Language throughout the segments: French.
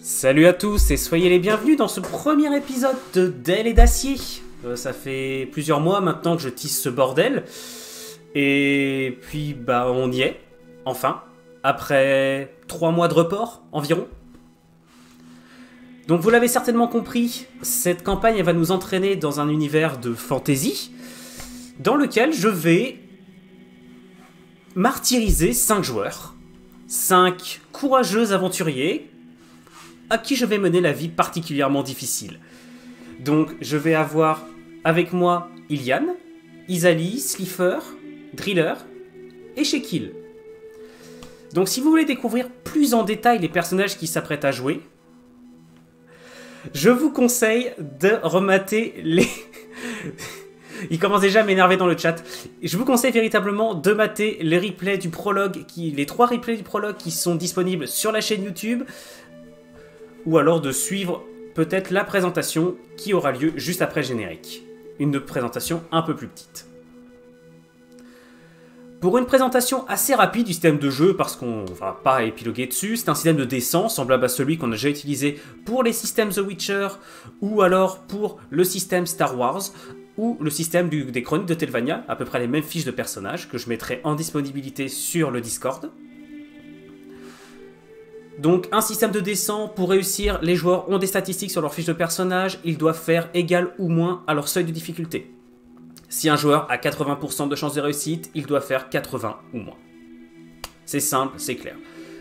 Salut à tous et soyez les bienvenus dans ce premier épisode de D'Ailes et d'Acier. Ça fait plusieurs mois maintenant que je tisse ce bordel. Et puis on y est, enfin, après 3 mois de report environ. Donc vous l'avez certainement compris, cette campagne elle va nous entraîner dans un univers de fantasy dans lequel je vais martyriser 5 joueurs, 5 courageux aventuriers à qui je vais mener la vie particulièrement difficile. Donc je vais avoir avec moi Ilian, Isali, Slifer, Driller et Shekil. Donc si vous voulez découvrir plus en détail les personnages qui s'apprêtent à jouer, je vous conseille de remater les... Il commence déjà à m'énerver dans le chat. Je vous conseille véritablement de mater les replays du prologue, les 3 replays du prologue qui sont disponibles sur la chaîne YouTube, ou alors de suivre peut-être la présentation qui aura lieu juste après le générique. Une présentation un peu plus petite. Pour une présentation assez rapide du système de jeu, parce qu'on va pas épiloguer dessus, c'est un système de dessin semblable à celui qu'on a déjà utilisé pour les systèmes The Witcher, ou alors pour le système Star Wars, ou le système des Chroniques de Telvannia, à peu près les mêmes fiches de personnages, que je mettrai en disponibilité sur le Discord. Donc un système de descente, pour réussir, les joueurs ont des statistiques sur leur fiche de personnage, ils doivent faire égal ou moins à leur seuil de difficulté. Si un joueur a 80% de chance de réussite, il doit faire 80 ou moins. C'est simple, c'est clair.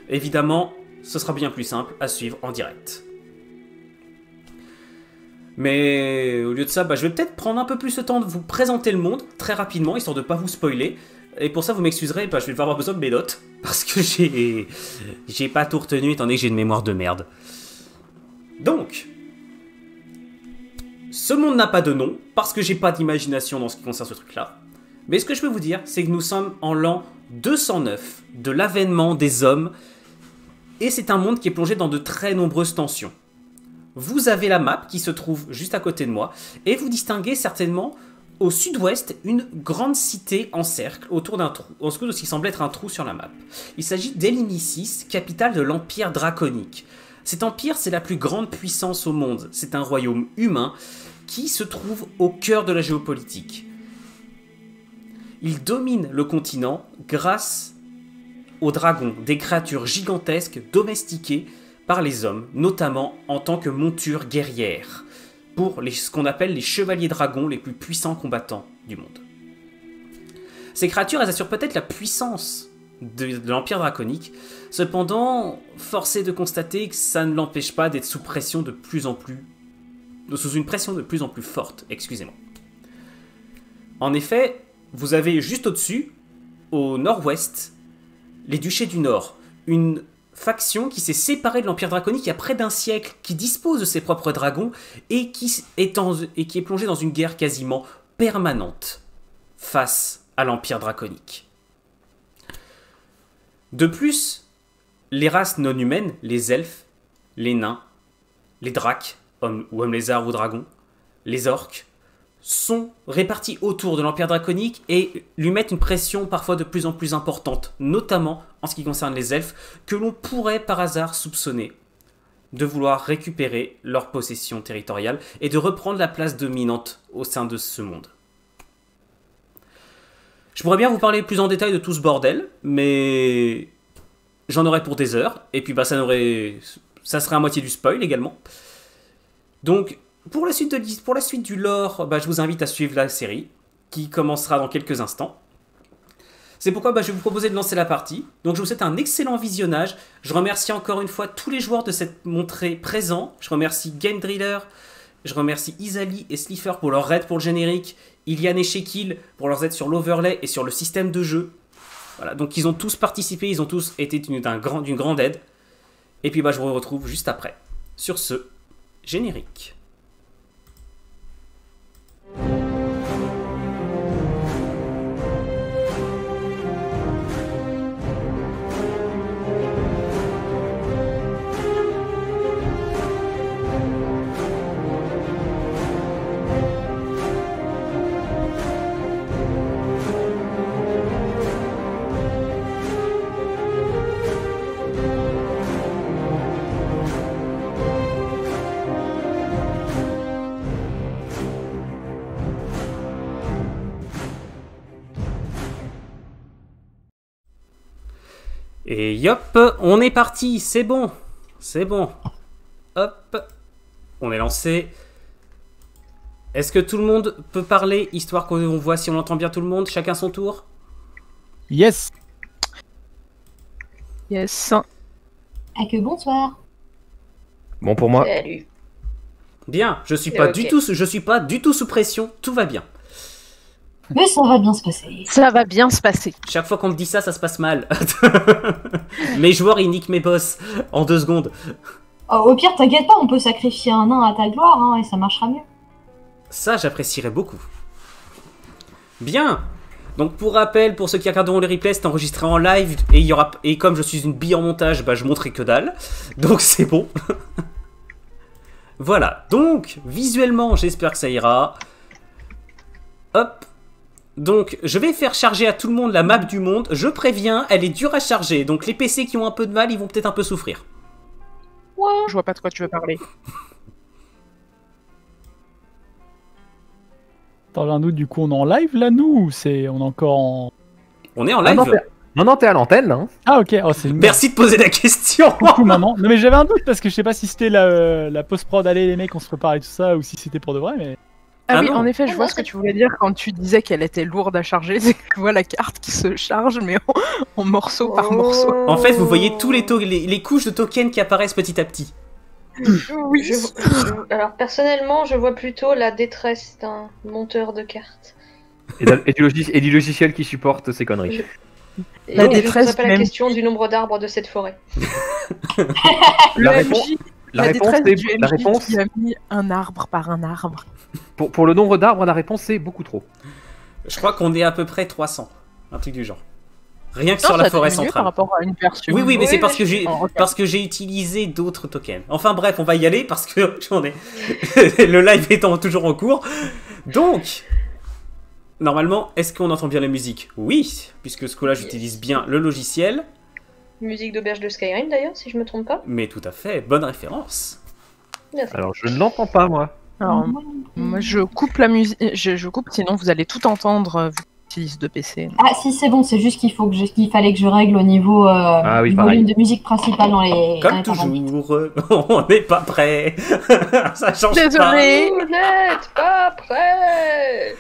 Évidemment, ce sera bien plus simple à suivre en direct. Mais au lieu de ça, je vais peut-être prendre un peu plus le temps de vous présenter le monde, très rapidement, histoire de ne pas vous spoiler. Et pour ça, vous m'excuserez, je vais devoir avoir besoin de mes notes, parce que j'ai pas tout retenu, étant donné que j'ai une mémoire de merde. Donc, ce monde n'a pas de nom, parce que j'ai pas d'imagination dans ce qui concerne ce truc-là. Mais ce que je peux vous dire, c'est que nous sommes en l'an 209 de l'avènement des hommes, et c'est un monde qui est plongé dans de très nombreuses tensions. Vous avez la map qui se trouve juste à côté de moi, et vous distinguez certainement au sud-ouest une grande cité en cercle autour d'un trou, en ce qui semble être un trou sur la map. Il s'agit d'Elinisis, capitale de l'Empire draconique. Cet empire, c'est la plus grande puissance au monde. C'est un royaume humain qui se trouve au cœur de la géopolitique. Il domine le continent grâce aux dragons, des créatures gigantesques domestiquées par les hommes, notamment en tant que monture guerrière, pour ce qu'on appelle les chevaliers dragons, les plus puissants combattants du monde. Ces créatures, elles assurent peut-être la puissance de l'Empire draconique, cependant, force est de constater que ça ne l'empêche pas d'être sous une pression de plus en plus forte, excusez-moi. En effet, vous avez juste au-dessus, au nord-ouest, les duchés du Nord, une faction qui s'est séparée de l'Empire draconique il y a près d'un siècle, qui dispose de ses propres dragons et qui est plongée dans une guerre quasiment permanente face à l'Empire draconique. De plus, les races non humaines, les elfes, les nains, les dracs, hommes lézards ou dragons, les orques, sont répartis autour de l'Empire draconique et lui mettent une pression parfois de plus en plus importante, notamment en ce qui concerne les elfes, que l'on pourrait par hasard soupçonner de vouloir récupérer leur possession territoriale et de reprendre la place dominante au sein de ce monde. Je pourrais bien vous parler plus en détail de tout ce bordel, mais j'en aurais pour des heures, et puis ça serait à moitié du spoil également. Donc, pour la suite du lore, je vous invite à suivre la série, qui commencera dans quelques instants. C'est pourquoi je vais vous proposer de lancer la partie. Donc je vous souhaite un excellent visionnage. Je remercie encore une fois tous les joueurs de cette montrée présents. Je remercie Game Driller, je remercie Isali et Slifer pour leur aide pour le générique, Ilian et Shekil pour leur aide sur l'overlay et sur le système de jeu. Voilà, donc ils ont tous participé, ils ont tous été d'une grande aide. Et puis je vous retrouve juste après. Sur ce, générique. Et yop, on est parti, c'est bon. C'est bon. Hop, on est lancé. Est-ce que tout le monde peut parler, histoire qu'on voit si on entend bien tout le monde, chacun son tour? Yes. Yes. Ah que bonsoir. Bon pour moi. Salut. Bien, je suis pas du tout sous pression, tout va bien. Mais ça va bien se passer. Ça va bien se passer. Chaque fois qu'on me dit ça, ça se passe mal. Mes joueurs, ils niquent mes boss en 2 secondes. Oh, au pire, t'inquiète pas, on peut sacrifier un nain à ta gloire, hein, et ça marchera mieux. Ça, j'apprécierais beaucoup. Bien. Donc pour rappel, pour ceux qui regarderont le replay, c'est enregistré en live et comme je suis une bille en montage, bah, je montrerai que dalle. Donc c'est bon. Voilà. Donc visuellement, j'espère que ça ira. Hop. Donc je vais faire charger à tout le monde la map du monde. Je préviens, elle est dure à charger. Donc les PC qui ont un peu de mal, ils vont peut-être un peu souffrir. Je vois pas de quoi tu veux parler. Attends, j'ai un doute, du coup, on est en live là, nous, ou on est encore en... On est en Ah, live. non, t'es à l'antenne. Hein. Ah, ok, oh, c'est... Merci de poser la question. Coucou, maman. Non, mais j'avais un doute, parce que je sais pas si c'était la post-prod, allez, les mecs, on se prépare et tout ça, ou si c'était pour de vrai, mais... Ah, Ah oui, non. en effet, je vois ce que tu voulais dire quand tu disais qu'elle était lourde à charger. C'est que je vois la carte qui se charge, mais en morceaux par morceau. En fait, vous voyez tous les couches de tokens qui apparaissent petit à petit. Oui. Alors personnellement, je vois plutôt la détresse d'un monteur de cartes. Et du logiciel qui supporte ces conneries. Et La je ne détresse poserai pas la même. question du nombre d'arbres de cette forêt. Le La réponse- MJ, La détresse réponse, du est, MJ la réponse qui a mis un arbre par un arbre. pour le nombre d'arbres, la réponse c'est beaucoup trop. Je crois qu'on est à peu près 300. Un truc du genre. Rien que Non, sur la ça forêt diminue centrale. par rapport à une version. Oui, mais Oui, c'est parce mais que j'ai Oh, ok. parce que j'ai utilisé d'autres tokens. Enfin bref, on va y aller parce que j'en ai le live étant toujours en cours. Donc normalement, est-ce qu'on entend bien la musique? Oui, puisque ce coup-là, j'utilise bien le logiciel. Musique d'auberge de Skyrim d'ailleurs, si je me trompe pas. Mais tout à fait, bonne référence. Merci. Alors je ne l'entends pas moi. Alors, moi, je coupe la musique. Je coupe, sinon vous allez tout entendre. Vu que j'utilise deux PC. Ah si, c'est bon, c'est juste qu'il fallait que je règle au niveau oui, du pareil. volume de musique principale dans les... Comme dans les paramètres. toujours, on n'est pas prêt. Ça change pas. Désolée. Vous n'êtes pas prêts.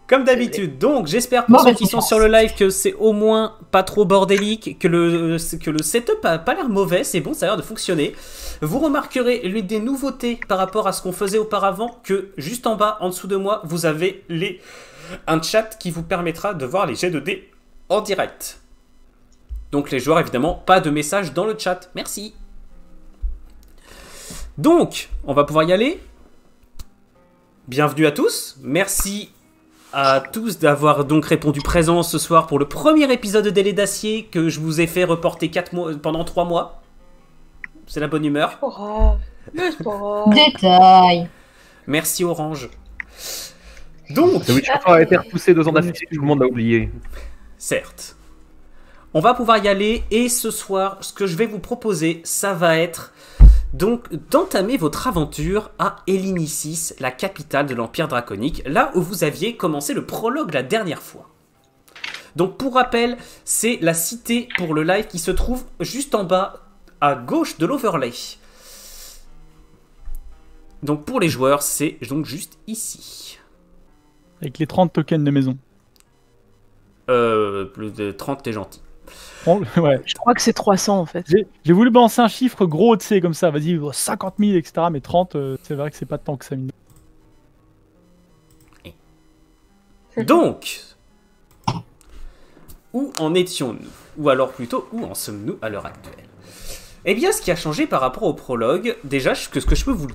Comme d'habitude, donc j'espère pour Bon, ceux bah, qui sont c'est sur le live que c'est au moins pas trop bordélique, que le setup a pas l'air mauvais, c'est bon, ça a l'air de fonctionner. Vous remarquerez l'une des nouveautés par rapport à ce qu'on faisait auparavant, que juste en bas, en dessous de moi, vous avez un chat qui vous permettra de voir les jets de dés en direct. Donc les joueurs, évidemment, pas de message dans le chat. Merci. Donc, on va pouvoir y aller. Bienvenue à tous. Merci à tous d'avoir donc répondu présent ce soir pour le premier épisode de Délai d'Acier que je vous ai fait reporter pendant 3 mois. C'est la bonne humeur. Pas grave. Mais c'est pas grave. Détail. Merci Orange. Donc, The Witcher 3 a été repoussé 2 ans d'affilée, tout le monde l'a oublié. certes, on va pouvoir y aller et ce soir, ce que je vais vous proposer, ça va être donc d'entamer votre aventure à Elinicis, la capitale de l'Empire Draconique, là où vous aviez commencé le prologue la dernière fois. Donc pour rappel, c'est la cité pour le live qui se trouve juste en bas à gauche de l'overlay. Donc pour les joueurs, c'est donc juste ici. Avec les 30 tokens de maison. Plus de 30, t'es gentil. Ouais. Je crois que c'est 300 en fait. J'ai voulu balancer un chiffre gros, tu sais, comme ça, vas-y, 50 000, etc. Mais 30, c'est vrai que c'est pas tant que ça. Mine. Donc, où en étions-nous? Ou alors plutôt, où en sommes-nous à l'heure actuelle? Eh bien, ce qui a changé par rapport au prologue, déjà, ce que je peux vous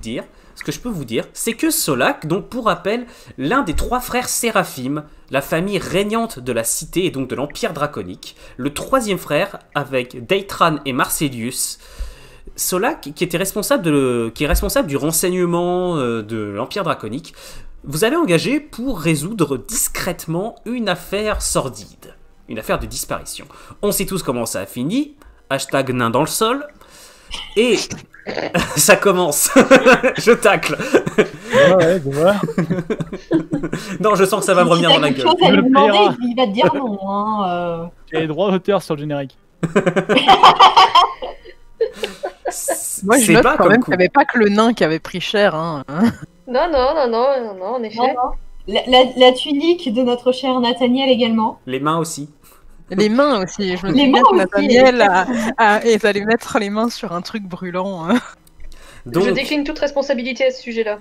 dire, c'est que Solak, donc pour rappel, l'un des 3 frères Séraphim, la famille régnante de la cité et donc de l'Empire Draconique, le 3e frère avec Deitran et Marcelius, Solak, qui est responsable du renseignement de l'Empire Draconique, vous avez engagé pour résoudre discrètement une affaire sordide, une affaire de disparition. On sait tous comment ça a fini, hashtag nain dans le sol, et ça commence. Je tacle. Ouais, je vois. Non, je sens que ça va me revenir dans la gueule. Si t'as quelque chose à Je lui le demander, paierai. il va te dire non. Hein, J'ai les droits d'auteur sur le générique. Moi, je C'est note bas quand comme même coup. qu'il n'y avait pas que le nain qui avait pris cher. Hein. Non, en effet. Non, non. La tunique de notre cher Nathaniel également. Les mains aussi. Les mains aussi. Je me Les souviens mains que aussi, Nathaniel ils allaient mettre les mains sur un truc brûlant. Hein. Donc, Je décline toute responsabilité à ce sujet-là.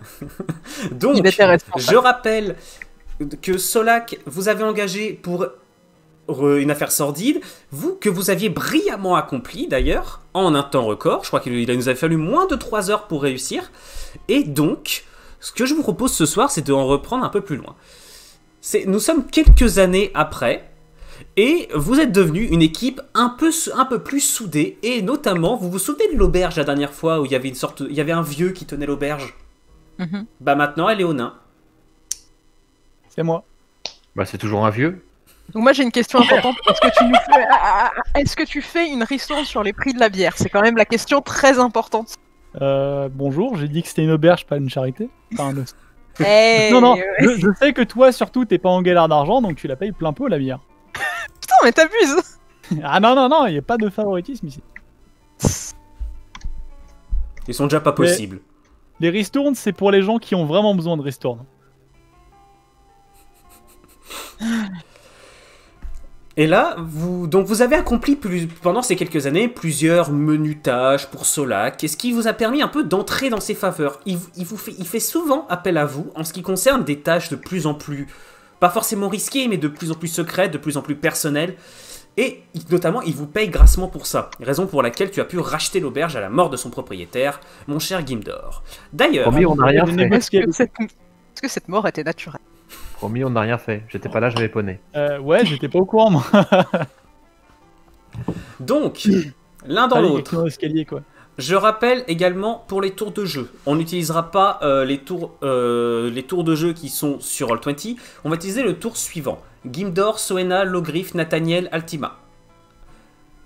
donc Il était responsable. je rappelle que Solak vous avez engagé pour une affaire sordide, que vous aviez brillamment accompli d'ailleurs, en un temps record. Je crois qu'il nous a fallu moins de 3 heures pour réussir. Et donc, ce que je vous propose ce soir, c'est de en reprendre un peu plus loin. Nous sommes quelques années après, et vous êtes devenus une équipe un peu plus soudée, et notamment, vous vous souvenez de l'auberge la dernière fois où il y avait un vieux qui tenait l'auberge. Mhm. Bah maintenant, elle est au nain. C'est moi. Bah, c'est toujours un vieux. Donc moi j'ai une question importante. Est-ce que tu fais une ristourne sur les prix de la bière? C'est quand même la question très importante. Bonjour, j'ai dit que c'était une auberge, pas une charité. Enfin, Hey, non, ouais. je sais que toi, surtout, t'es pas en galère d'argent, donc tu la payes plein pot, la bière. Putain, mais t'abuses. Ah non, il n'y a pas de favoritisme ici. Ils sont déjà pas possibles. Les ristournes, c'est pour les gens qui ont vraiment besoin de ristournes. Et là, vous avez accompli pendant ces quelques années plusieurs menus tâches pour Solak, et ce qui vous a permis un peu d'entrer dans ses faveurs. Il fait souvent appel à vous en ce qui concerne des tâches de plus en plus, pas forcément risquées, mais de plus en plus secrètes, de plus en plus personnelles. Et notamment, il vous paye grassement pour ça. Raison pour laquelle tu as pu racheter l'auberge à la mort de son propriétaire, mon cher Gimdor. D'ailleurs, Promis, on n'a rien fait. Est-ce que cette mort était naturelle? Promis, on n'a rien fait. J'étais pas là, j'avais poney. Ouais, j'étais pas au courant, moi. donc, l'un dans Allez, l'autre. dans l'escalier, quoi. Je rappelle également pour les tours de jeu. On n'utilisera pas les tours de jeu qui sont sur Roll20. On va utiliser le tour suivant. Gimdor, Soena, Logrif, Nathaniel, Altima.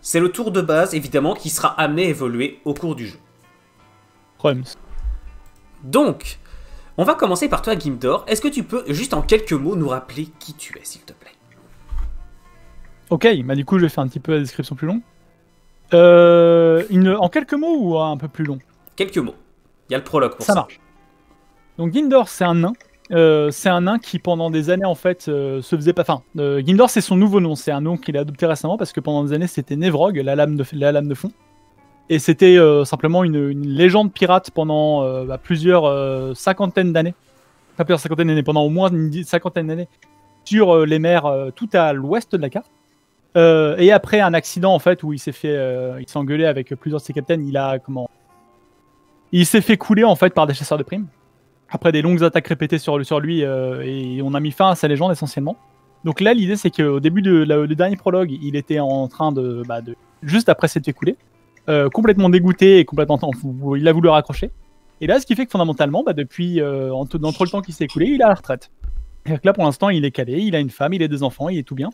C'est le tour de base, évidemment, qui sera amené à évoluer au cours du jeu. Rums. Donc, on va commencer par toi, Gimdor. Est-ce que tu peux, juste en quelques mots, nous rappeler qui tu es, s'il te plaît? Ok, bah du coup, je vais faire un petit peu la description plus longue. En quelques mots ou un peu plus long? Quelques mots. Il y a le prologue pour ça. Ça marche. Donc Gimdor, c'est un nain. C'est un nain qui pendant des années en fait se faisait pas. Enfin, Gimdor c'est son nouveau nom. C'est un nom qu'il a adopté récemment parce que pendant des années c'était Nevrog, la lame de fond. Et c'était simplement une légende pirate pendant plusieurs cinquantaines d'années. Pas plusieurs cinquantaines d'années, pendant au moins une cinquantaine d'années sur les mers tout à l'ouest de la carte. Et après un accident en fait où il s'est engueulé avec plusieurs de ses capitaines, il s'est fait couler en fait par des chasseurs de primes. Après des longues attaques répétées sur lui, et on a mis fin à sa légende essentiellement. Donc là, l'idée c'est qu'au début du dernier prologue, il était en train de juste après s'être écoulé, complètement dégoûté et complètement, il a voulu raccrocher. Et là, ce qui fait que fondamentalement, depuis dans tout le temps qui s'est écoulé, il est à la retraite. Et là, pour l'instant, il est calé, il a une femme, il a des enfants, il est tout bien.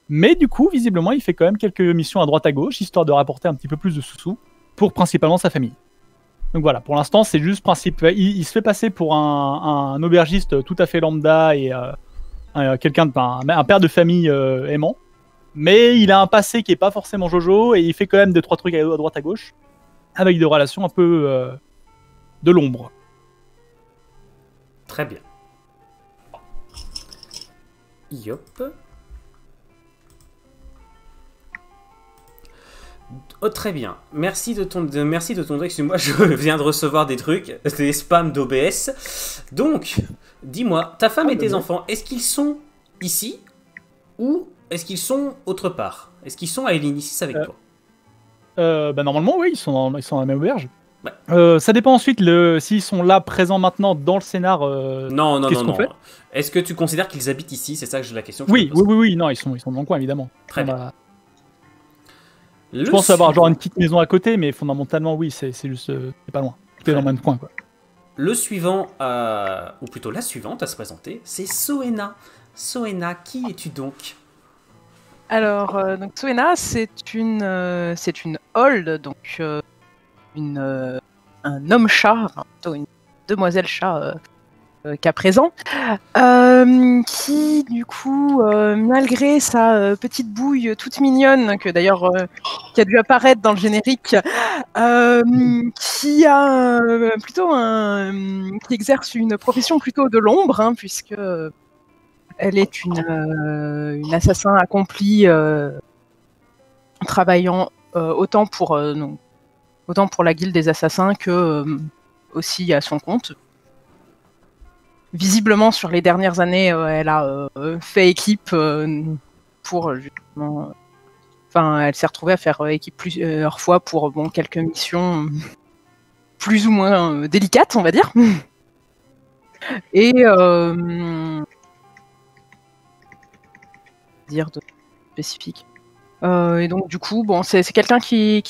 Mais du coup, visiblement, il fait quand même quelques missions à droite à gauche, histoire de rapporter un petit peu plus de sous-sous pour principalement sa famille. Donc voilà, pour l'instant, c'est juste il se fait passer pour un aubergiste tout à fait lambda et quelqu'un un père de famille aimant. Mais il a un passé qui est pas forcément jojo et il fait quand même 2-3 trucs à droite à gauche avec des relations un peu de l'ombre. Très bien. Yop. Oh, très bien. Merci de ton excuse-moi, je viens de recevoir des trucs, des spams d'OBS. Donc, dis-moi, ta femme et tes enfants, est-ce qu'ils sont ici ou est-ce qu'ils sont autre part? Est-ce qu'ils sont à Elinisis avec toi? Normalement, oui, ils sont dans la même auberge. Ouais. Ça dépend ensuite s'ils sont là, présents maintenant dans le scénar. Non. fait Est-ce que tu considères qu'ils habitent ici? C'est ça que j'ai la question. Oui, non, ils sont dans le coin, évidemment. Très bien. Je pense avoir genre une petite maison à côté, mais fondamentalement, oui, c'est juste c'est pas loin. Tout est dans le même coin, quoi. Le suivant, ou plutôt la suivante à se présenter, c'est Soena. Soena, qui es-tu donc? Alors, donc Soena, c'est une hold, donc un homme chat, plutôt une demoiselle chat qu'à présent, qui du coup, malgré sa petite bouille toute mignonne, que d'ailleurs qui a dû apparaître dans le générique, qui a qui exerce une profession plutôt de l'ombre, hein, puisque elle est une assassin accomplie, travaillant autant pour la guilde des assassins que aussi à son compte. Visiblement, sur les dernières années, elle a fait équipe pour justement. Enfin, elle s'est retrouvée à faire équipe plusieurs fois pour quelques missions plus ou moins délicates, on va dire. Et dire de spécifique. Et donc du coup, c'est quelqu'un qui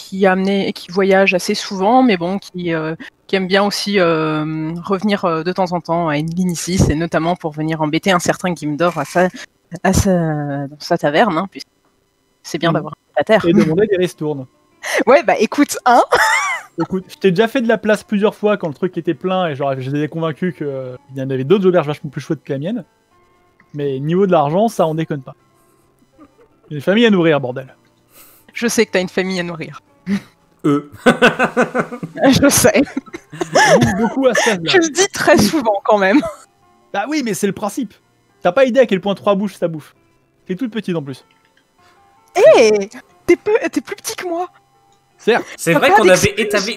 voyage assez souvent, mais qui aime bien aussi revenir de temps en temps à L'Inicis, et notamment pour venir embêter un certain Gimdor dans sa taverne, hein, puisque c'est bien d'avoir un terre. Et demander des ristournes. Ouais, bah écoute, hein. Écoute, je t'ai déjà fait de la place plusieurs fois quand le truc était plein et genre j'étais convaincu qu'il y en avait d'autres auberges vachement plus chouettes que la mienne. Mais niveau de l'argent, ça on déconne pas. Il y a une famille à nourrir, bordel. Je sais que t'as une famille à nourrir. Eux. Je sais. Beaucoup à ça. Je le dis très souvent quand même. Bah oui, mais c'est le principe. T'as pas idée à quel point 3 bouches ça bouffe. T'es toute petite en plus. Hé, t'es plus petit que moi. Certes. C'est vrai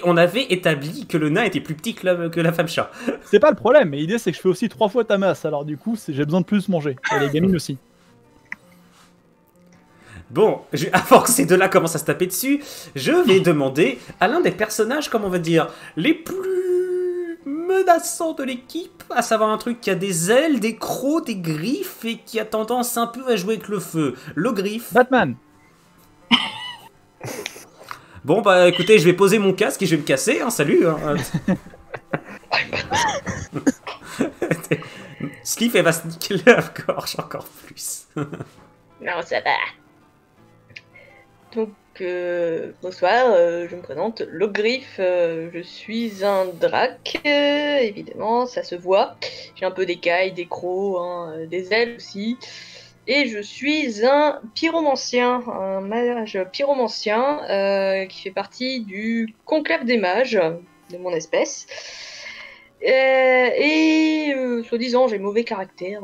qu'on avait établi que le nain était plus petit que la femme chat. C'est pas le problème, mais l'idée c'est que je fais aussi 3 fois ta masse, alors du coup j'ai besoin de plus manger. Et les gamines aussi. Bon, avant que ces deux-là commencent à se taper dessus, je vais demander à l'un des personnages, comment on va dire, les plus menaçants de l'équipe, à savoir un truc qui a des ailes, des crocs, des griffes et qui a tendance un peu à jouer avec le feu. Le griffe. Batman. Bon bah écoutez, je vais poser mon casque et je vais me casser, hein, salut. Hein. Sliff, elle va se niquer la gorge encore plus. Non, ça va. Donc, bonsoir, je me présente, Logriffe, je suis un drac, évidemment, ça se voit. J'ai un peu d'écailles, des crocs, hein, des ailes aussi. Et je suis un pyromancien, un mage pyromancien qui fait partie du conclave des mages de mon espèce. Soi-disant, j'ai mauvais caractère.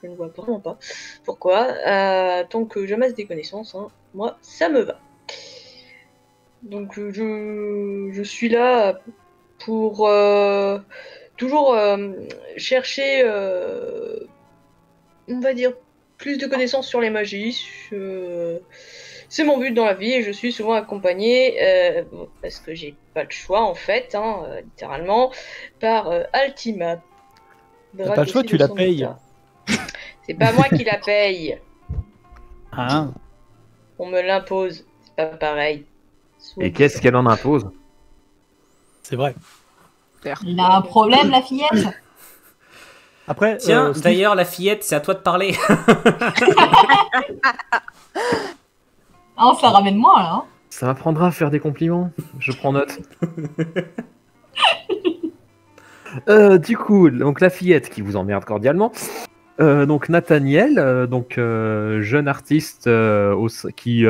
Je ne vois vraiment pas pourquoi. Tant que j'amasse des connaissances, hein, moi, ça me va. Donc, je suis là pour toujours chercher, on va dire, plus de connaissances sur les magies. C'est mon but dans la vie et je suis souvent accompagnée, parce que j'ai pas le choix en fait, hein, littéralement, par Altima. T'as pas le choix, tu la payes. C'est pas moi qui la paye. Ah. On me l'impose. C'est pas pareil. Et qu'est-ce qu'elle en impose? C'est vrai. Il a un problème, la fillette. Après, tiens, d'ailleurs, la fillette, c'est à toi de parler. Ah, ça ramène moi là. Hein. Ça m'apprendra à faire des compliments. Je prends note. Du coup, donc la fillette qui vous emmerde cordialement. Donc Nathaniel, jeune artiste qui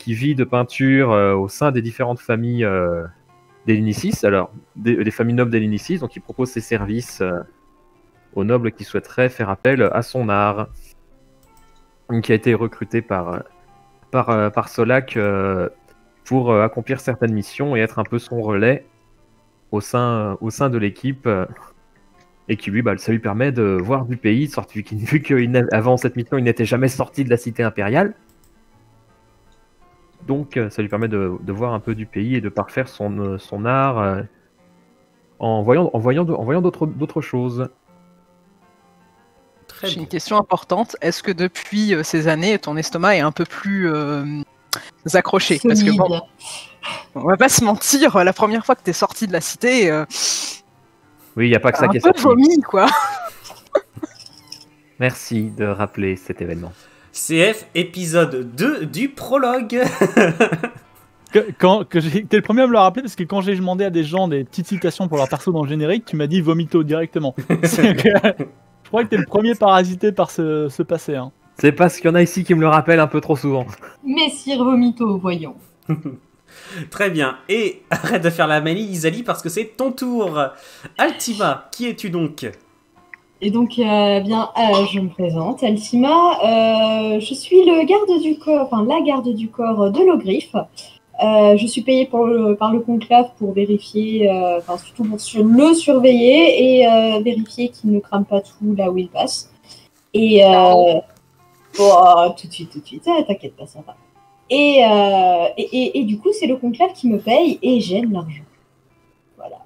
vit de peinture au sein des différentes familles des L'Inicis, alors des familles nobles des L'Inicis, donc il propose ses services aux nobles qui souhaiteraient faire appel à son art, qui a été recruté par Solak pour accomplir certaines missions et être un peu son relais au sein de l'équipe. Et qui lui, ça lui permet de voir du pays, vu qu'avant cette mission, il n'était jamais sorti de la cité impériale. Donc ça lui permet de voir un peu du pays et de parfaire son art en voyant d'autres choses. J'ai une question importante. Est-ce que depuis ces années, ton estomac est un peu plus accroché? Parce que bon, on va pas se mentir, la première fois que t'es sorti de la cité... Oui, il n'y a pas que ça qui est sorti. Un peu vomi, quoi. Merci de rappeler cet événement. CF, épisode 2 du prologue. T'es le premier à me le rappeler parce que quand j'ai demandé à des gens des petites citations pour leur perso dans le générique, tu m'as dit vomito directement. Je crois que t'es le premier parasité par ce passé. Hein. C'est parce qu'il y en a ici qui me le rappellent un peu trop souvent. Messire Vomito, voyons. Très bien. Et arrête de faire la manie, Isali, parce que c'est ton tour. Altima, qui es-tu donc? Et donc, je me présente, Altima. Je suis le garde du corps, enfin la garde du corps de l'Ogriffe. Je suis payée par le conclave pour vérifier, surtout pour le surveiller et vérifier qu'il ne crame pas tout là où il passe. Et tout de suite, t'inquiète pas, ça va. Et du coup, c'est le conclave qui me paye et j'aime l'argent. Voilà.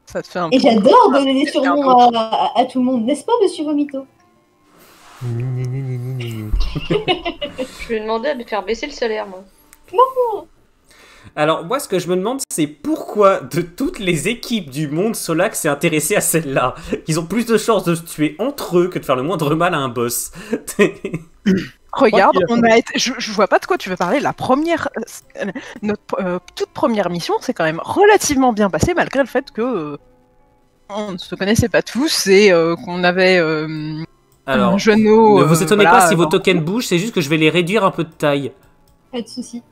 Ça te fait un Et peu- j'adore donner des surnoms à tout le monde, n'est-ce pas, monsieur Vomito? Je vais demander à me faire baisser le salaire, moi. Alors, moi, ce que je me demande, c'est pourquoi, de toutes les équipes du monde, Solak s'est intéressé à celle-là. Ils ont plus de chances de se tuer entre eux que de faire le moindre mal à un boss. Regarde, Je crois qu'il on a été... je vois pas de quoi tu veux parler. La première, notre toute première mission, c'est quand même relativement bien passé, malgré le fait que on ne se connaissait pas tous et qu'on avait Alors, Jeannot. ne vous étonnez voilà, pas si vos dans- tokens bougent, c'est juste que je vais les réduire un peu de taille. Pas de souci.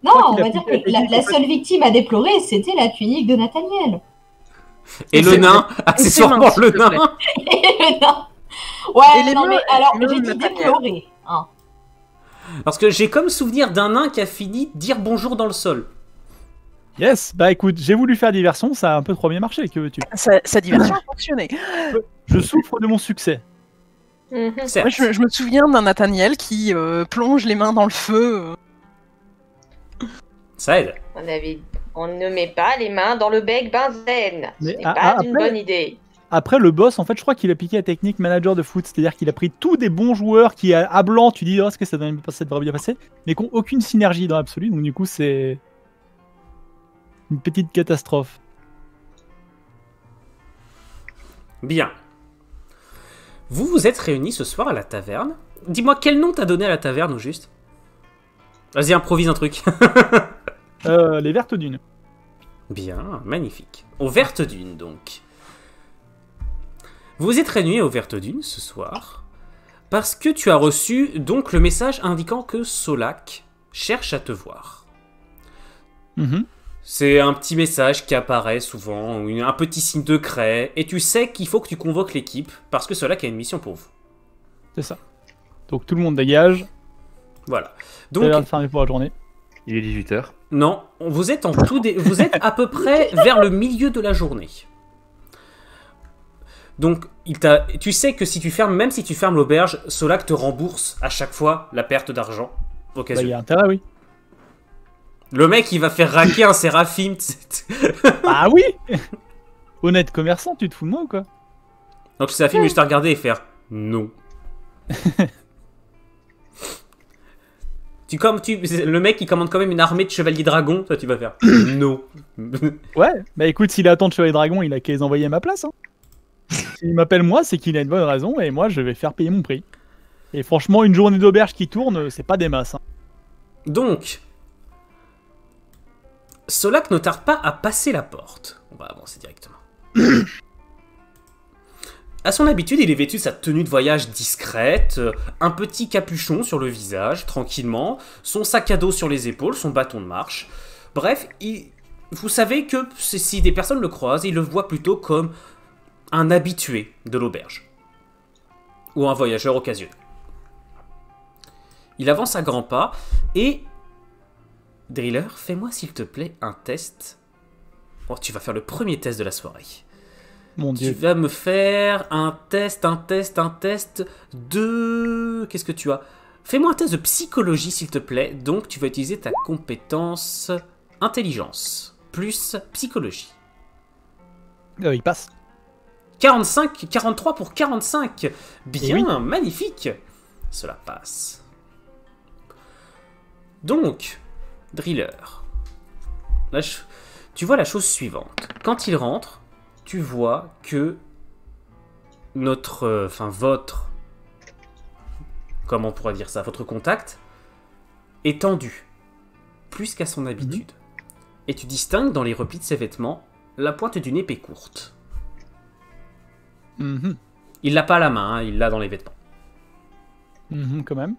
Non, crois on qu'il a va dire piqué que la technique, la seule victime à déplorer, c'était la tunique de Nathaniel. Et Et le c'est- nain, et accessoirement ses mains, le s'il te plaît. nain. Et le nain. Ouais, Et les non, mains- mais alors, les mains j'ai de dit Nathaniel. déplorer. Hein. Parce que j'ai comme souvenir d'un nain qui a fini de dire bonjour dans le sol. Yes, bah écoute, j'ai voulu faire diversion, ça a un peu trop bien marché, que veux-tu? Sa diversion a fonctionné. Je souffre de mon succès. Mhm. Certes. Moi, je me souviens d'un Nathaniel qui plonge les mains dans le feu. Ça aide. On ne met pas les mains dans le bec benzène. Ce Mais n'est ah, pas ah, une après- bonne idée. Après, le boss, en fait, je crois qu'il a piqué la technique manager de foot, c'est-à-dire qu'il a pris tous des bons joueurs qui, à blanc, tu dis, oh, est-ce que ça devrait bien passer, mais qui n'ont aucune synergie dans l'absolu, donc du coup, c'est une petite catastrophe. Bien. Vous vous êtes réunis ce soir à la taverne. Dis-moi, quel nom t'as donné à la taverne au juste? Vas-y, improvise un truc. Les vertes dunes. Bien, magnifique. Aux Vertes Dunes, donc. Vous êtes réunis aux Vertes Dunes ce soir parce que tu as reçu donc le message indiquant que Solak cherche à te voir. Mhm. C'est un petit message qui apparaît souvent, ou un petit signe de craie, et tu sais qu'il faut que tu convoques l'équipe parce que Solak a une mission pour vous. C'est ça. Donc tout le monde dégage, Voilà. ça a l'air Donc, de fermer pour la journée. Il est 18h. non, vous êtes vous êtes à peu près vers le milieu de la journée. Donc, tu sais que si tu fermes, même si tu fermes l'auberge, Solak te rembourse à chaque fois la perte d'argent Bah, occasion. il y a intérêt, oui. Le mec, il va faire raquer un séraphim. Ah oui. Honnête commerçant, tu te fous de moi ou quoi? Donc le séraphim va juste te regarder et faire non. Le mec, il commande quand même une armée de chevaliers dragons. Toi, tu vas faire non. Ouais, bah écoute, s'il attend de Chevalier Dragon, il a qu'à les envoyer à ma place. Hein. S'il m'appelle moi, c'est qu'il a une bonne raison, et moi, je vais faire payer mon prix. Et franchement, une journée d'auberge qui tourne, c'est pas des masses. Hein. Donc, Solak ne tarde pas à passer la porte. On va avancer directement. À son habitude, il est vêtu de sa tenue de voyage discrète, un petit capuchon sur le visage, tranquillement, son sac à dos sur les épaules, son bâton de marche. Bref, vous savez que si des personnes le croisent, ils le voient plutôt comme un habitué de l'auberge. Ou un voyageur occasionnel. Il avance à grands pas et... Driller, fais-moi s'il te plaît un test. Oh, tu vas faire le premier test de la soirée. Mon Tu dieu. vas me faire un test de... Qu'est-ce que tu as? Fais-moi un test de psychologie s'il te plaît. Donc tu vas utiliser ta compétence intelligence plus psychologie. Il passe. 43 pour 45. Bien, Oui. magnifique. Cela passe. Donc, Driller. Là, tu vois la chose suivante. Quand il rentre, tu vois que votre, comment on pourrait dire ça, votre contact est tendu, plus qu'à son habitude. Et tu distingues dans les replis de ses vêtements la pointe d'une épée courte. Mhm. Il l'a pas à la main, hein, il l'a dans les vêtements. Mhm, quand même.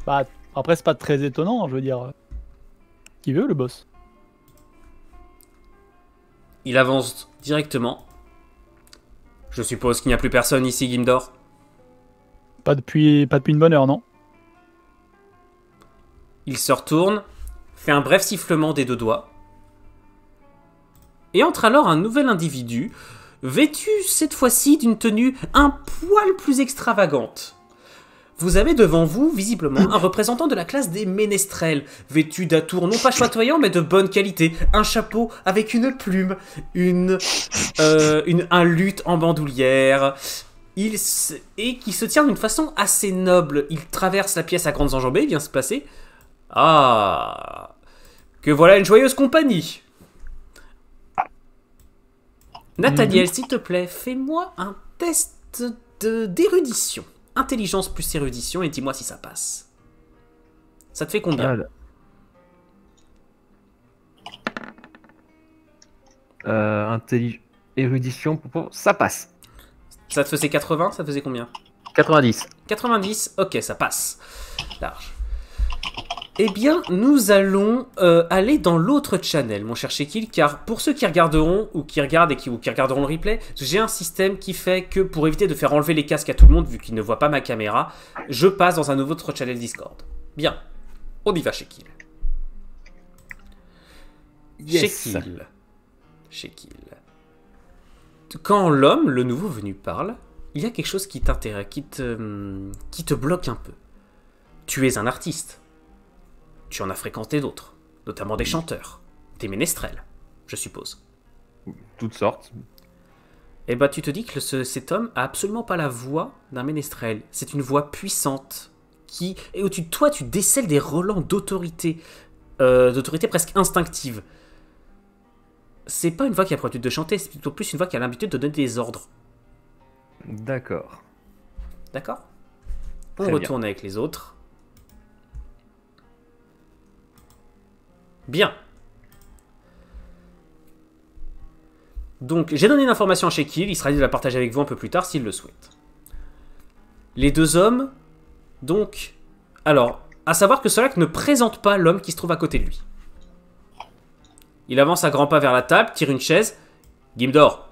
Bah, Après, c'est pas très étonnant, je veux dire. Qui veut, le boss? Il avance directement. Je suppose qu'il n'y a plus personne ici, Gimdor. Pas depuis une bonne heure, non? Il se retourne, fait un bref sifflement des 2 doigts, et entre alors un nouvel individu, vêtu cette fois-ci d'une tenue un poil plus extravagante. Vous avez devant vous, visiblement, un représentant de la classe des ménestrels, vêtu d'atours non pas chatoyants, mais de bonne qualité. Un chapeau avec une plume, un luth en bandoulière, et qui se tient d'une façon assez noble. Il traverse la pièce à grandes enjambées, il vient se placer. Ah, que voilà une joyeuse compagnie. Nathaniel, s'il te plaît, fais-moi un test d'érudition. Intelligence plus érudition et dis-moi si ça passe. Ça te fait combien? Érudition, ça passe. Ça te faisait 80? Ça te faisait combien? 90. 90, ok, ça passe. Large. Eh bien, nous allons aller dans l'autre channel, mon cher Shekil, car pour ceux qui regarderont, ou qui regardent et qui regarderont le replay, j'ai un système qui fait que, pour éviter de faire enlever les casques à tout le monde, vu qu'ils ne voient pas ma caméra, je passe dans un autre channel Discord. Bien, on y va, Shekil. Yes. Shekil. Quand l'homme, le nouveau venu, parle, il y a quelque chose qui t'intéresse, qui te bloque un peu. Tu es un artiste. Tu en as fréquenté d'autres, notamment des chanteurs, des ménestrels, je suppose. Toutes sortes. Eh ben, tu te dis que cet homme a absolument pas la voix d'un ménestrel. C'est une voix puissante et au-dessus de toi, tu décèles des relents d'autorité presque instinctive. C'est pas une voix qui a pour habitude de chanter, c'est plutôt plus une voix qui a l'habitude de donner des ordres. D'accord. D'accord? On Très retourne avec les autres. Bien. Donc, j'ai donné une information à Shekil, il sera dit de la partager avec vous un peu plus tard s'il le souhaite. Les 2 hommes, donc... Alors, à savoir que Solak ne présente pas l'homme qui se trouve à côté de lui. Il avance à grands pas vers la table, tire une chaise. Gimdor,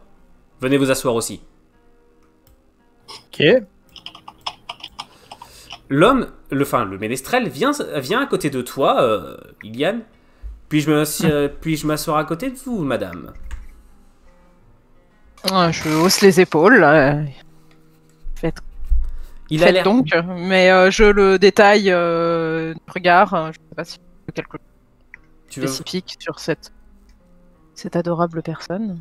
venez vous asseoir aussi. Ok. L'homme, le ménestrel, vient à côté de toi, Iliane. Puis-je m'asseoir à côté de vous, madame? Je hausse les épaules. Faites donc, mais je le détaille du regard. Je sais pas si tu veux quelque chose spécifique sur cette adorable personne.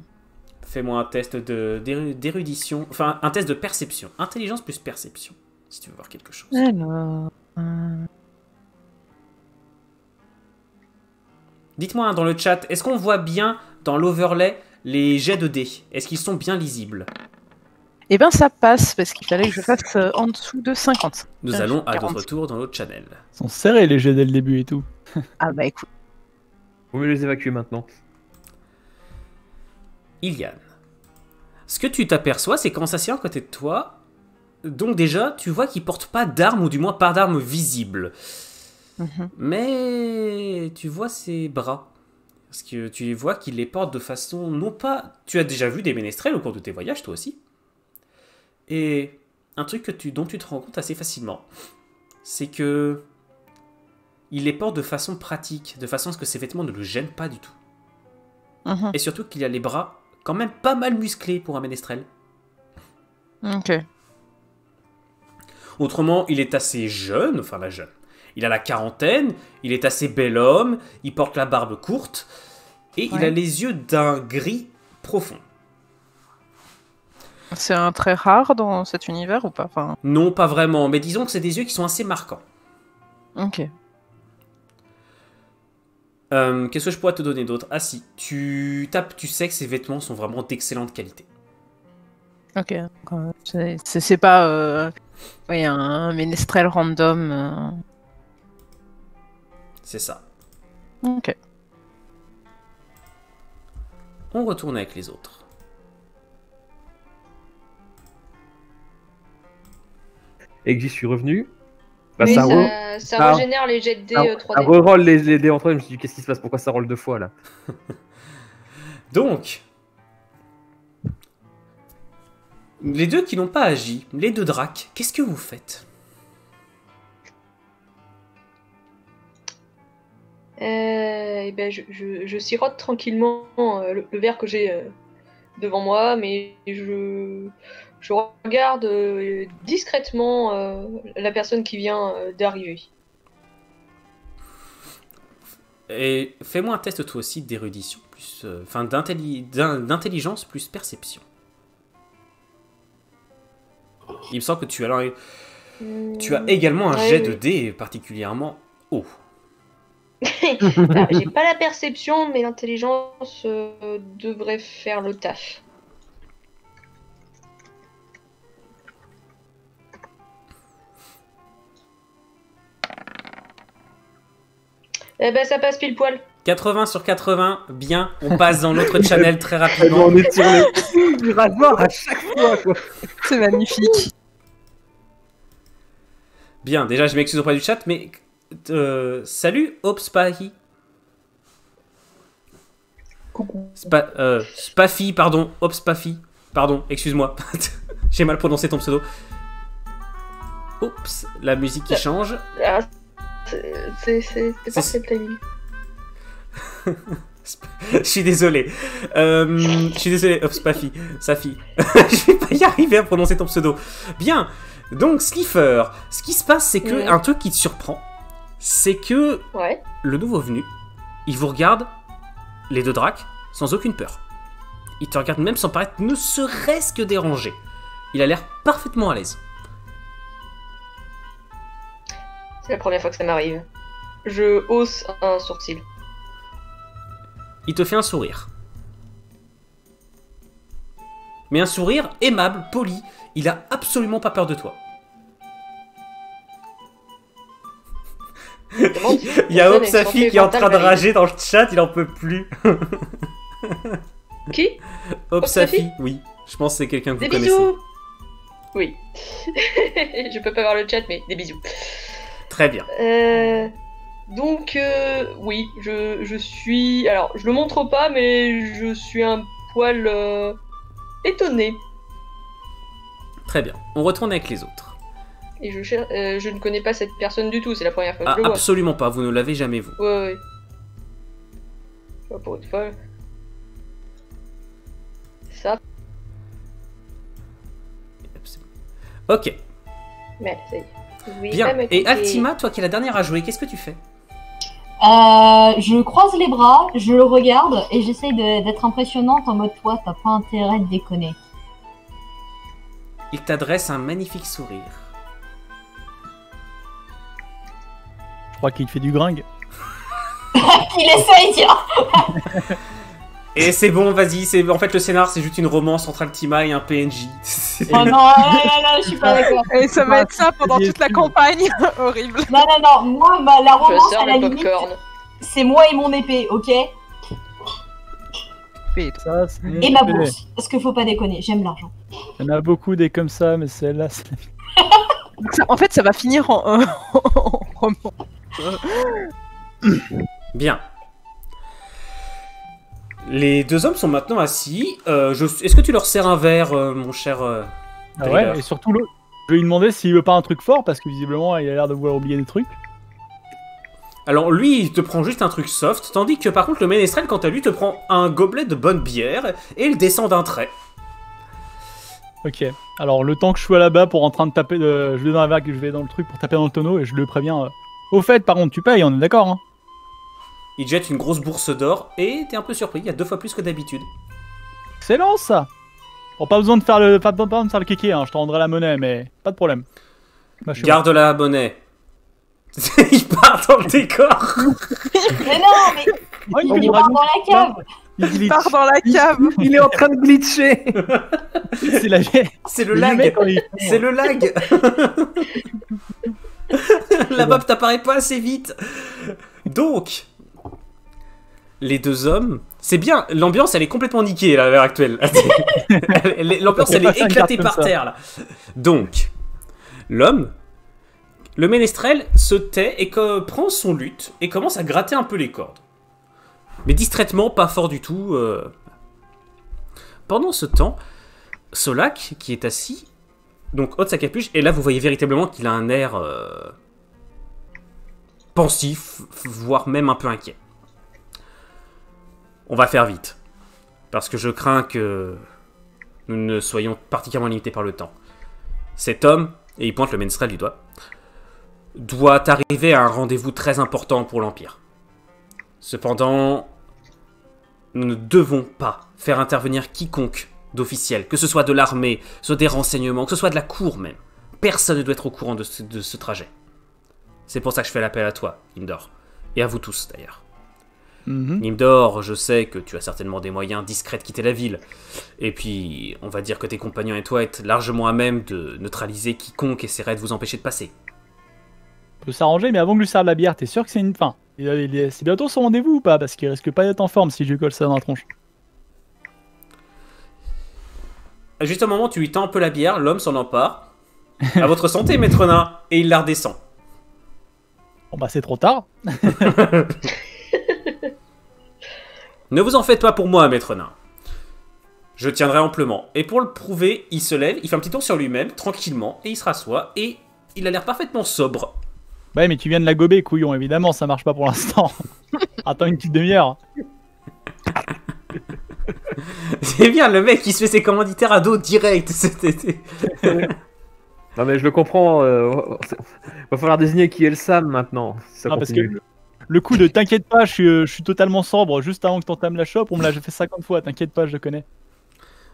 Fais-moi un test d'érudition, enfin un test de perception. Intelligence plus perception, si tu veux voir quelque chose. Alors... Dites-moi dans le chat, est-ce qu'on voit bien dans l'overlay les jets de dés? Est-ce qu'ils sont bien lisibles? Eh bien ça passe, parce qu'il fallait que je fasse en dessous de 50. Nous allons à d'autres tours dans l'autre channel. Ils sont serrés les jets dès le début et tout. Ah bah écoute. Vous me les évacuer maintenant. Iliane. Ce que tu t'aperçois, c'est qu'en s'asseyant à côté de toi, donc déjà, tu vois qu'il porte pas d'armes, ou du moins pas d'armes visibles. Mais tu vois ses bras. Parce que tu vois qu'il les porte de façon... Non pas... Tu as déjà vu des ménestrels au cours de tes voyages, toi aussi. Et un truc dont tu te rends compte assez facilement, c'est que... il les porte de façon pratique, de façon à ce que ses vêtements ne le gênent pas du tout. Et surtout qu'il a les bras quand même pas mal musclés pour un ménestrel. Ok. Autrement, il est assez jeune, enfin la jeune. Il a la quarantaine, il est assez bel homme, il porte la barbe courte, et il a les yeux d'un gris profond. C'est un trait rare dans cet univers ou pas? Non, pas vraiment, mais disons que c'est des yeux qui sont assez marquants. Ok. Qu'est-ce que je pourrais te donner d'autre? Ah si, tu sais que ses vêtements sont vraiment d'excellente qualité. Ok. C'est pas un ménestrel random. C'est ça. Ok. On retourne avec les autres. Et que j'y suis revenu, Bah, Mais Ça régénère les jets de dés ça 3D. reroll les dés entre eux. Je me suis dit, qu'est-ce qui se passe? Pourquoi ça roule 2 fois là? Donc, les deux qui n'ont pas agi, les deux dracs, qu'est-ce que vous faites? Je sirote tranquillement le verre que j'ai devant moi, mais je regarde discrètement la personne qui vient d'arriver. Et fais-moi un test toi aussi d'érudition, plus, enfin d'intelligence plus perception. Il me semble que tu as également un jet de dés particulièrement haut. Alors, j'ai pas la perception, mais l'intelligence devrait faire le taf. Eh ben, ça passe pile poil. 80 sur 80, bien, on passe dans l'autre channel très rapidement. On est sur le rasoir à chaque fois, quoi. C'est magnifique. Bien, déjà je m'excuse auprès du chat, mais salut Opspahi. Coucou. Spaffy, pardon, Opspafi, pardon, excuse-moi, j'ai mal prononcé ton pseudo. Oups, la musique qui change. Ah, c'est parfait le timing. Je suis désolé. Opspafi, Safi. Je vais pas y arriver à prononcer ton pseudo. Bien, donc Slipher, ce qui se passe, c'est que un truc qui te surprend, c'est que le nouveau venu, il vous regarde, les deux dracs, sans aucune peur. Il te regarde même sans paraître ne serait-ce que dérangé. Il a l'air parfaitement à l'aise. C'est la première fois que ça m'arrive. Je hausse un sourcil. Il te fait un sourire. Mais un sourire aimable, poli. Il a absolument pas peur de toi. Il y a Opsafi qui est en train de rager dans le chat, il en peut plus. Qui? Opsafi, oui. Je pense que c'est quelqu'un que vous Des connaissez. bisous. Oui. Je peux pas voir le chat, mais des bisous. Très bien. Donc, oui, je suis... Alors, je le montre pas, mais je suis un poil étonné. Très bien. On retourne avec les autres. Et je ne connais pas cette personne du tout, c'est la première fois que je le vois. Absolument pas, vous ne l'avez jamais vu. Ouais. Pas pour une fois. Ça. Ok. Mais ça y est. Oui, Bien. Et Altima, toi qui es la dernière à jouer, qu'est-ce que tu fais? Je croise les bras, je le regarde et j'essaye d'être impressionnante en mode toi, t'as pas intérêt de déconner. Il t'adresse un magnifique sourire. Je crois qu'il fait du gringue. Il essaye, tiens. Et c'est bon, vas-y. En fait, le scénar, c'est juste une romance entre Altima et un PNJ. Oh non, non, je suis pas d'accord. Et ça va être ça pendant toute la campagne. Horrible. Non, moi, la Je romance, sors à la le limite, popcorn. c'est moi et mon épée, ok? Ça, c'est Et ma bourse. Parce qu'il faut pas déconner, j'aime l'argent. Il y en a beaucoup des comme ça, mais celle-là, c'est... Donc en fait, ça va finir en roman. Bien. Les deux hommes sont maintenant assis. Est-ce que tu leur sers un verre, mon cher Ah ouais, et surtout, l'autre, je vais lui demander s'il veut pas un truc fort, parce que visiblement, il a l'air de vouloir oublier des trucs. Alors lui, il te prend juste un truc soft, tandis que par contre le ménestrel, quant à lui, te prend un gobelet de bonne bière et il descend d'un trait. Ok, alors le temps que je sois là-bas pour en train de taper, je vais dans la vague, je vais dans le truc pour taper dans le tonneau et je le préviens. Au fait, par contre, tu payes, on est d'accord, hein? Il jette une grosse bourse d'or et t'es un peu surpris, il y a 2 fois plus que d'habitude. Excellent ça! Bon, pas besoin de faire le, pas besoin de faire le kéké, hein, je te rendrai la monnaie, mais pas de problème. Bah, je suis Garde la monnaie. Il part dans le décor. Mais non, mais bon. Ouais, il part dans la cave. Il part dans la cave. Il est en train de glitcher. C'est la C'est le lag. C'est le lag. La map t'apparaît pas assez vite. Donc, les deux hommes, c'est bien. L'ambiance, elle est complètement niquée là, à l'heure actuelle. L'ambiance, elle est éclatée par terre là. Donc, l'homme, Le ménestrel se tait et prend son luth et commence à gratter un peu les cordes. Mais distraitement, pas fort du tout. Pendant ce temps, Solak, qui est assis, donc ôte sa capuche, et là vous voyez véritablement qu'il a un air pensif, voire même un peu inquiet. On va faire vite, parce que je crains que nous ne soyons particulièrement limités par le temps. Cet homme, et il pointe le ménestrel du doigt, doit arriver à un rendez-vous très important pour l'Empire. Cependant, nous ne devons pas faire intervenir quiconque d'officiel, que ce soit de l'armée, que ce soit des renseignements, que ce soit de la cour même. Personne ne doit être au courant de ce trajet. C'est pour ça que je fais l'appel à toi, Imdor. Et à vous tous, d'ailleurs. Imdor, je sais que tu as certainement des moyens discrets de quitter la ville. Et puis, on va dire que tes compagnons et toi êtes largement à même de neutraliser quiconque essaierait de vous empêcher de passer. On peut s'arranger, mais avant que je lui serve la bière, t'es sûr que c'est une fin? C'est bientôt son rendez-vous ou pas? Parce qu'il risque pas d'être en forme si je lui colle ça dans la tronche. Juste au moment où tu lui tends un peu la bière, l'homme s'en empare. À votre santé, maître nain. Et il la redescend. Bon bah c'est trop tard. Ne vous en faites pas pour moi, maître nain. Je tiendrai amplement. Et pour le prouver, il se lève, il fait un petit tour sur lui-même, tranquillement, et il se rassoit, et il a l'air parfaitement sobre. Ouais, mais tu viens de la gober, couillon, évidemment, ça marche pas pour l'instant. Attends une petite demi-heure. C'est bien, le mec qui se fait ses commanditaires à dos direct. Non mais je le comprends, va falloir désigner qui est le Sam maintenant. Si ça Non, parce continue. que le coup de t'inquiète pas, je suis totalement sobre juste avant que t'entames la chope, on me l'a fait 50 fois, t'inquiète pas, je le connais.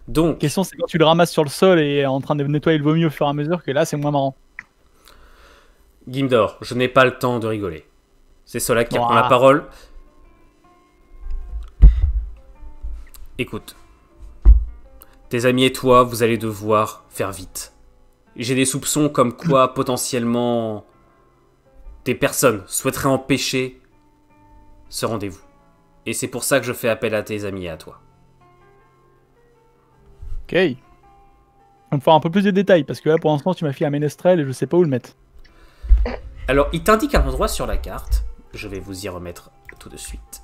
Donc, La question c'est quand tu le ramasses sur le sol et en train de nettoyer le vomi au fur et à mesure que là c'est moins marrant. Gimdor, je n'ai pas le temps de rigoler. C'est Solak qui reprend Ouah. la parole. Écoute, tes amis et toi, vous allez devoir faire vite. J'ai des soupçons comme quoi, potentiellement, des personnes souhaiteraient empêcher ce rendez-vous. Et c'est pour ça que je fais appel à tes amis et à toi. Ok. On me faire un peu plus de détails parce que là pour l'instant tu m'as fait un ménestrel et je sais pas où le mettre. Alors, il t'indique un endroit sur la carte. Je vais vous y remettre tout de suite.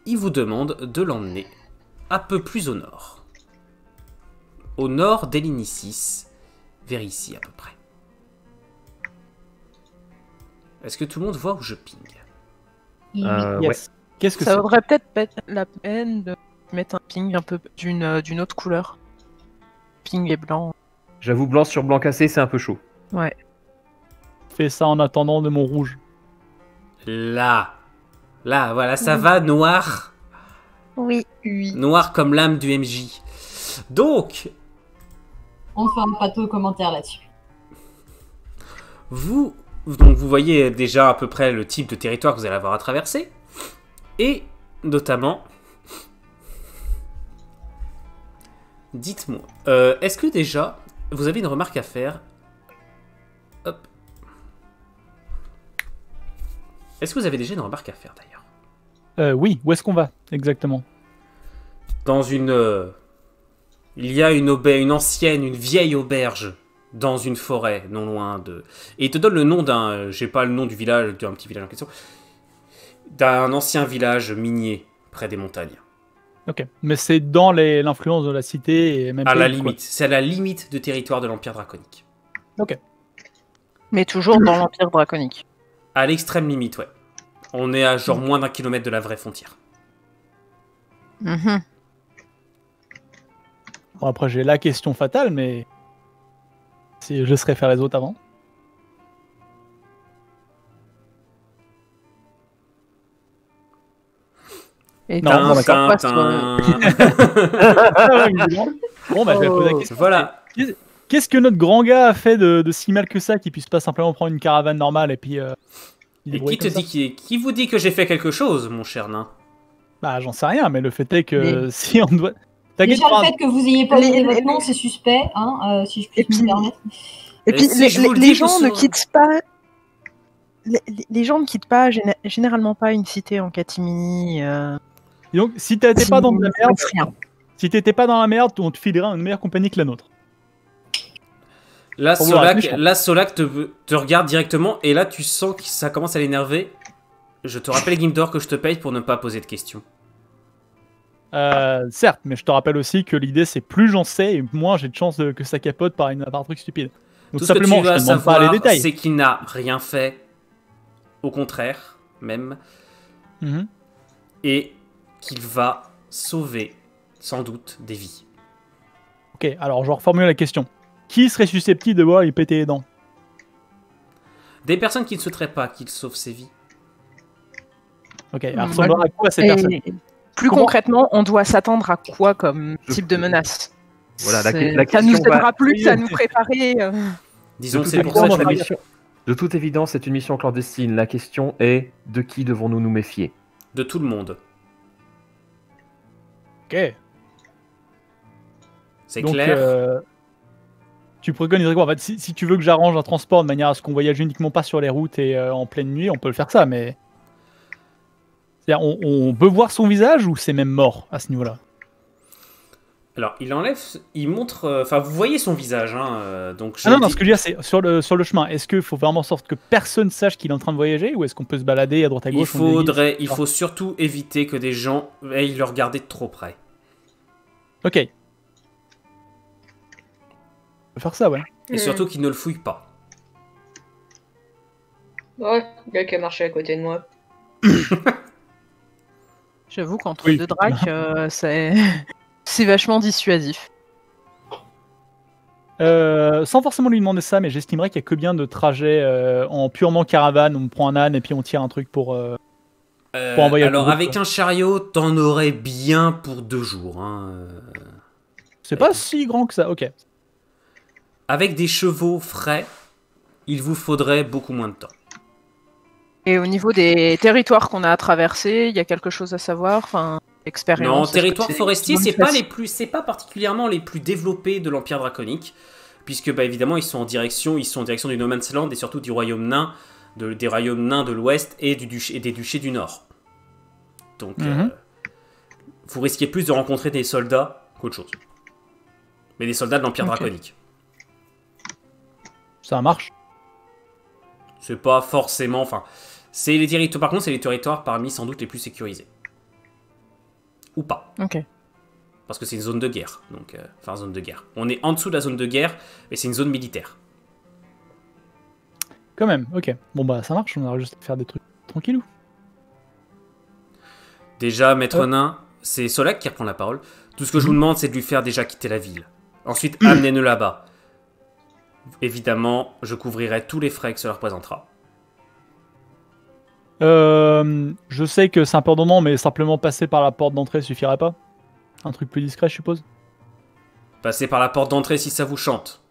Il vous demande de l'emmener un peu plus au nord. Au nord d'Elinicis, vers ici à peu près. Est-ce que tout le monde voit où je ping? Yes. Ouais. Qu'est-ce que Ça c'est? vaudrait peut-être la peine de mettre un ping un peu d'une autre couleur. Ping et blanc. J'avoue, blanc sur blanc cassé, c'est un peu chaud. Ouais. Fais ça en attendant de mon rouge. Là, voilà, ça va, noir. Oui. Noir comme l'âme du MJ. Donc, On fera pas de commentaires là-dessus. vous voyez déjà à peu près le type de territoire que vous allez avoir à traverser. Et, notamment... Dites-moi, est-ce que déjà, vous avez une remarque à faire? Hop. Est-ce que vous avez déjà une remarque à faire, d'ailleurs? Oui, où est-ce qu'on va exactement? Dans une... il y a une ancienne, une vieille auberge dans une forêt, non loin de... Et il te donne le nom d'un... J'ai pas le nom du village, d'un petit village en question. D'un ancien village minier près des montagnes. Ok, mais c'est dans l'influence de la cité et même À la pays, quoi. limite. C'est à la limite de territoire de l'Empire draconique. Ok. Mais toujours dans l'Empire draconique. À l'extrême limite, ouais. On est à genre moins d'1 kilomètre de la vraie frontière. Mhm. Bon, après j'ai la question fatale, mais si je laisserai faire les autres avant. Et Non, t'as- bon, t'as Tin, pas tin. Bon, bah je vais poser la question. Voilà. Qu'est-ce que notre grand gars a fait de si mal que ça qu'il puisse pas simplement prendre une caravane normale et puis il Et débrouille qui te comme ça? dit qui vous dit que j'ai fait quelque chose, mon cher nain? Bah j'en sais rien, mais le fait est que si on doit... T'inquiète Déjà, pas, le fait que vous ayez pas Les- donné les- votre nom, c'est suspect, hein, si je puis Et puis- me permettre. Et puis si je vous le les dis, gens vous ne saurez. quittent pas. Les gens ne quittent pas généralement pas une cité en catimini. Et donc si t'étais pas dans de la merde, Rien. si t'étais pas dans la merde, on te filera une meilleure compagnie que la nôtre. Là, Pour vouloir être Solak, méchant. te regarde directement et là, tu sens que ça commence à l'énerver. Je te rappelle, Gimdor, que je te paye pour ne pas poser de questions. Certes, mais je te rappelle aussi que l'idée c'est plus j'en sais et moins j'ai de chance que ça capote par un truc stupide. Donc Tout ce que simplement, tu je vas te demande pas les savoir, détails. c'est qu'il n'a rien fait. Au contraire, même. Mhm. Et qu'il va sauver, sans doute, des vies. Ok, alors je reformule la question. Qui serait susceptible de voir lui péter les dents? Des personnes qui ne souhaiteraient pas qu'il sauve ses vies. Ok, elle Mm. ressemblera à quoi cette Et personne? plus Comment- concrètement, on doit s'attendre à quoi comme type de menace? Voilà, C'est- la ça nous question va- aidera plus à nous préparer. Disons De que toute c'est pour ça évidence, que je la l'ai- mission- de toute évidence, c'est une mission clandestine. La question est de qui devons-nous nous méfier? de tout le monde. Ok. C'est Donc, clair. tu préconiserais quoi? En fait, si tu veux que j'arrange un transport de manière à ce qu'on voyage uniquement pas sur les routes et en pleine nuit, on peut le faire ça, mais. C'est-à-dire, on peut voir son visage ou c'est même mort à ce niveau-là? Alors, il montre... Enfin, vous voyez son visage, hein, donc je Ah non, le non, dis- ce que je veux dire, c'est sur le chemin. Est-ce qu'il faut vraiment en sorte que personne sache qu'il est en train de voyager ou est-ce qu'on peut se balader à droite à gauche? il faut surtout éviter que des gens aillent le regarder de trop près. Ok. On peut faire ça, ouais. Et surtout qu'ils ne le fouillent pas. Ouais, il y a qu'à marcher à côté de moi. J'avoue qu'entre Oui. deux dracs, c'est vachement dissuasif. Sans forcément lui demander ça, mais j'estimerais qu'il y a que bien de trajets en purement caravane. On prend un âne et puis on tire un truc pour envoyer le Alors, groupe, avec quoi. un chariot, t'en aurais bien pour 2 jours. Hein. C'est pas si grand que ça. Ok. Avec des chevaux frais, il vous faudrait beaucoup moins de temps. Et au niveau des territoires qu'on a à traverser, il y a quelque chose à savoir, enfin, expérience. Non, est-ce que territoire c'est forestier, une c'est pas facile- c'est pas particulièrement les plus développés de l'Empire draconique, puisque bah, évidemment ils sont en direction du No Man's Land et surtout du royaume nain, des royaumes nains de l'Ouest et des duchés du Nord. Donc, Mhm. vous risquez plus de rencontrer des soldats qu'autre chose, mais des soldats de l'Empire Ok. draconique. Ça marche. C'est pas forcément, enfin, c'est les territoires. Par contre, c'est les territoires parmi sans doute les plus sécurisés, ou pas. Ok. Parce que c'est une zone de guerre, donc, enfin zone de guerre. On est en dessous de la zone de guerre, et c'est une zone militaire. Quand même. Ok. Bon bah ça marche. On aura juste à faire des trucs tranquillou. Déjà, maître Ouais. nain, c'est Solak qui reprend la parole. Tout ce que je vous demande, c'est de lui faire déjà quitter la ville. Ensuite, amenez-le là-bas. Évidemment, je couvrirai tous les frais que cela représentera. Je sais que c'est un peu redondant, mais simplement passer par la porte d'entrée suffirait pas. Un truc plus discret, je suppose. Passez par la porte d'entrée si ça vous chante.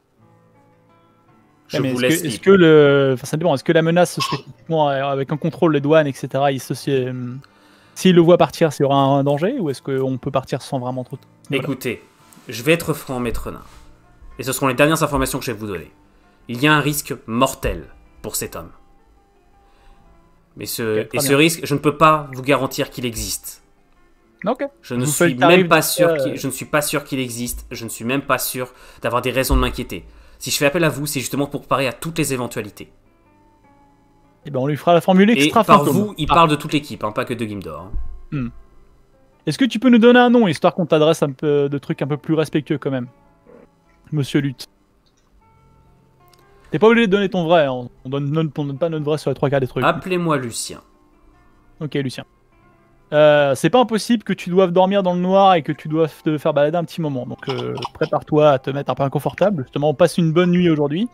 Je Ouais, mais vous est-ce laisse que, est-ce libre. que le, enfin, ça dépend. Est-ce que la menace ce serait typiquement, avec un contrôle des douanes, etc. S'il le voit partir, s'il y aura un danger, ou est-ce qu'on peut partir sans vraiment trop. Voilà. Écoutez, je vais être franc, maître nain. Et ce seront les dernières informations que je vais vous donner. Il y a un risque mortel pour cet homme. Mais très ce bien. risque, je ne peux pas vous garantir qu'il existe. Ok. Je ne vous faites suis le tarif même pas de sûr ça, je ne suis pas sûr qu'il existe. Je ne suis même pas sûr d'avoir des raisons de m'inquiéter. Si je fais appel à vous, c'est justement pour parer à toutes les éventualités. Et ben on lui fera la formule Et extra par fantôme. vous, il parle de toute l'équipe, hein, pas que de Gimdor. hein. Est-ce que tu peux nous donner un nom, histoire qu'on t'adresse un peu de trucs un peu plus respectueux quand même, Monsieur Lutte? T'es pas obligé de donner ton vrai, hein. On donne pas notre vrai sur les 3 quarts des trucs. Appelez-moi Lucien. Ok, Lucien. C'est pas impossible que tu doives dormir dans le noir et que tu doives te faire balader un petit moment. Donc prépare-toi à te mettre un peu inconfortable. Justement, on passe une bonne nuit aujourd'hui.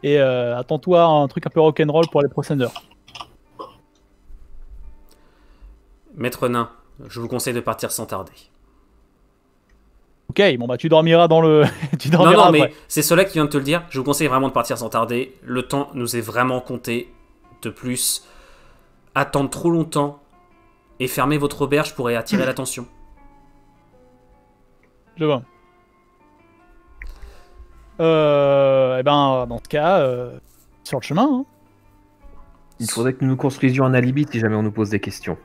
Et attends-toi à un truc un peu rock'n'roll pour les prochaines heures. Maître nain, je vous conseille de partir sans tarder. Ok, bon bah tu dormiras dans le... tu Non, dormiras non, après. mais c'est cela qui vient de te le dire. Je vous conseille vraiment de partir sans tarder. Le temps nous est vraiment compté. De plus, attendre trop longtemps et fermer votre auberge pourrait attirer l'attention. Je vois. Eh ben, dans ce cas, sur le chemin, hein. Il faudrait que nous nous construisions un alibi si jamais on nous pose des questions.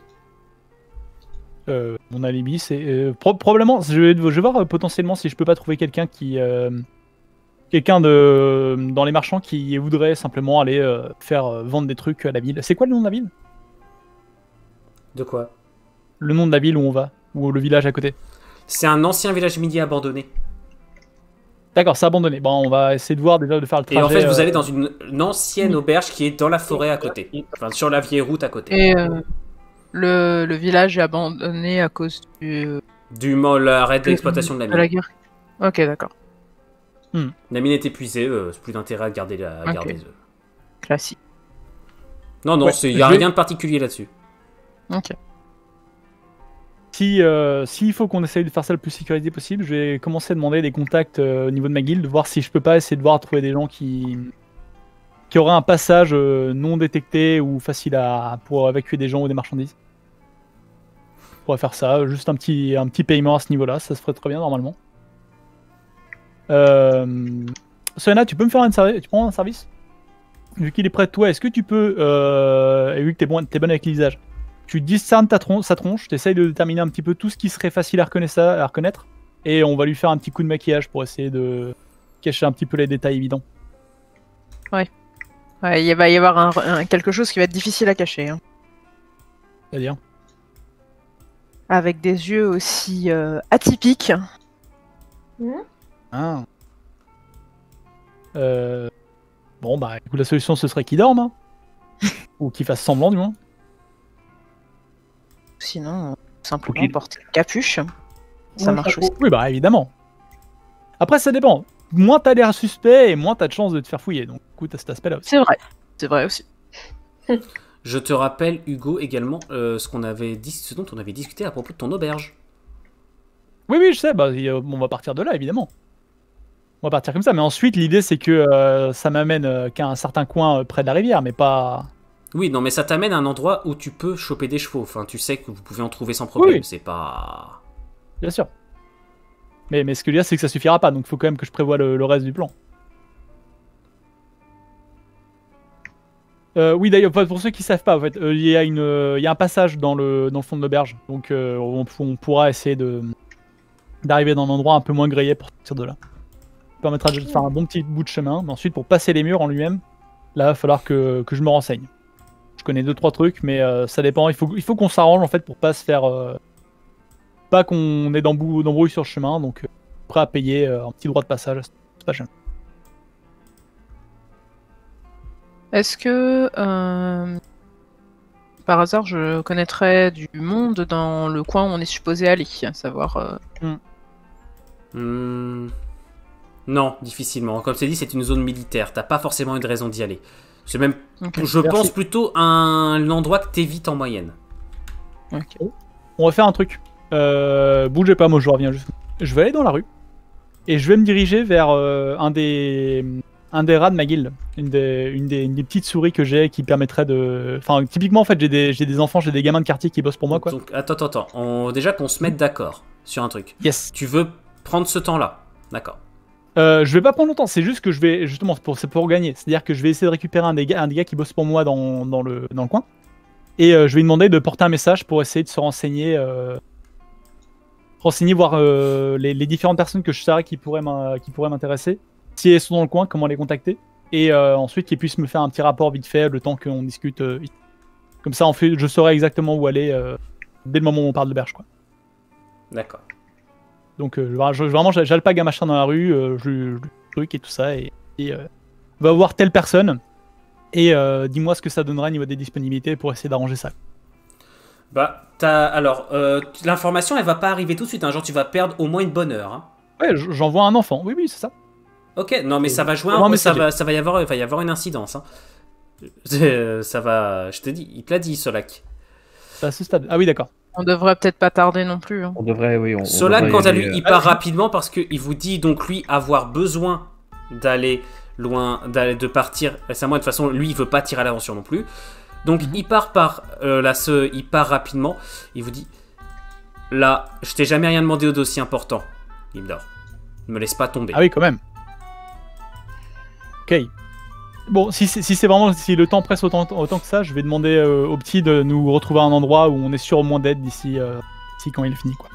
Mon alibi, c'est probablement. Je vais voir potentiellement si je peux pas trouver quelqu'un qui quelqu'un dans les marchands qui voudrait simplement aller faire vendre des trucs à la ville. C'est quoi le nom de la ville? De quoi? Le nom de la ville où on va, ou le village à côté. C'est un ancien village midi abandonné. D'accord, c'est abandonné. Bon, on va essayer de voir déjà de faire le trajet. Et en fait, vous allez dans une ancienne auberge qui est dans la forêt à côté. Enfin, sur la vieille route à côté. Et le village est abandonné à cause L'arrêt de l'exploitation de la de mine. la guerre. Ok, d'accord. La mine est épuisée, c'est plus d'intérêt à garder les œufs. Classique. Non, Ouais, il n'y a rien de particulier là-dessus. Ok. S'il faut qu'on essaye de faire ça le plus sécurisé possible, je vais commencer à demander des contacts au niveau de ma guilde, voir si je peux pas essayer de voir trouver des gens qui auraient un passage non détecté ou facile pour évacuer des gens ou des marchandises. On pourrait faire ça, juste un petit paiement à ce niveau-là, ça se ferait très bien normalement. Soyana, tu peux me faire tu prends un service? Vu qu'il est près de toi, est-ce que tu peux, et vu que t'es bonne avec les visages, tu discernes sa tronche, tu essayes de déterminer un petit peu tout ce qui serait facile à reconnaître, et on va lui faire un petit coup de maquillage pour essayer de cacher un petit peu les détails évidents. Ouais, il va y avoir quelque chose qui va être difficile à cacher. Hein. C'est-à-dire Avec des yeux aussi atypiques. Ah. Bon, bah, écoute, la solution ce serait qu'il dorme, hein. Ou qu'il fasse semblant du moins. Sinon, simplement Ok. porter une capuche. Ça Ouais, marche chapeau. aussi. Oui, bah évidemment. Après, ça dépend. Moins t'as l'air suspect et moins t'as de chances de te faire fouiller. Donc, écoute, à cet aspect-là aussi. C'est vrai aussi. Je te rappelle, Hugo, également, ce dont on avait discuté à propos de ton auberge. Oui, je sais, bah, on va partir de là, évidemment. On va partir comme ça, mais ensuite, l'idée, c'est que ça m'amène qu'à un certain coin près de la rivière, mais pas... Oui, non, mais ça t'amène à un endroit où tu peux choper des chevaux. Enfin, tu sais que vous pouvez en trouver sans problème. Oui. C'est pas... Bien sûr. Mais ce que je veux dire, c'est que ça suffira pas, donc il faut quand même que je prévoie le reste du plan. Oui, d'ailleurs, pour ceux qui savent pas, en fait, il y a un passage dans le fond de l'auberge, donc on pourra essayer d'arriver dans un endroit un peu moins grillé pour sortir de là. Ça permettra de faire un bon petit bout de chemin, mais ensuite, pour passer les murs en lui-même, là, il va falloir que je me renseigne. Je connais 2-3 trucs, mais ça dépend. Il faut qu'on s'arrange, en fait, pour pas se faire... pas qu'on ait d'embrouille sur le chemin, donc prêt à payer un petit droit de passage, c'est pas gênant. Est-ce que par hasard je connaîtrais du monde dans le coin où on est supposé aller, à savoir Non, difficilement. Comme c'est dit, c'est une zone militaire. T'as pas forcément une raison d'y aller. C'est même, Ok. je pense, plutôt un endroit que t'évites en moyenne. Ok. On va faire un truc. Bougez pas, moi je reviens juste. Je vais aller dans la rue et je vais me diriger vers un des rats de ma guilde. Une des petites souris que j'ai qui permettrait de... Enfin, typiquement, en fait, j'ai des enfants, j'ai des gamins de quartier qui bossent pour moi, quoi. Donc, attends. Déjà qu'on se mette d'accord sur un truc. Yes. Tu veux prendre ce temps-là. D'accord. Je vais pas prendre longtemps, c'est juste que je vais... Justement, c'est pour gagner. C'est-à-dire que je vais essayer de récupérer un des gars qui bosse pour moi dans le coin. Et je vais lui demander de porter un message pour essayer de se renseigner... voir les différentes personnes que je sais qui pourraient m'intéresser. Si elles sont dans le coin, comment les contacter. Et ensuite, qu'ils puissent me faire un petit rapport vite fait le temps qu'on discute. Comme ça, je saurai exactement où aller dès le moment où on parle de berge, quoi. D'accord. Donc, vraiment, j'alpague un machin dans la rue, je truc et tout ça, et va voir telle personne. Et dis-moi ce que ça donnerait au niveau des disponibilités pour essayer d'arranger ça. Bah, alors, l'information, elle va pas arriver tout de suite. Hein. Genre, tu vas perdre au moins une bonne heure. Hein. Ouais, j'envoie un enfant. Oui, c'est ça. Ok, non, mais ça va jouer. Non, mais ça va y avoir une incidence. Hein. Ça va. Je te dis, il te l'a dit, Solak. C'est à ce stade. Ah oui, d'accord. On devrait peut-être pas tarder non plus. Hein. On devrait, oui. Solak, devrait quant y à aller, lui, il part rapidement parce qu'il vous dit donc lui avoir besoin d'aller loin, de partir récemment. De toute façon, lui, il veut pas tirer à l'aventure non plus. Donc il part il part rapidement. Il vous dit, là, je t'ai jamais rien demandé au dossier important. Il dort. Ne me laisse pas tomber. Ah oui, quand même. Ok. Bon, si le temps presse autant que ça, je vais demander au petit de nous retrouver à un endroit où on est sûr au moins d'être d'ici quand il finit, quoi.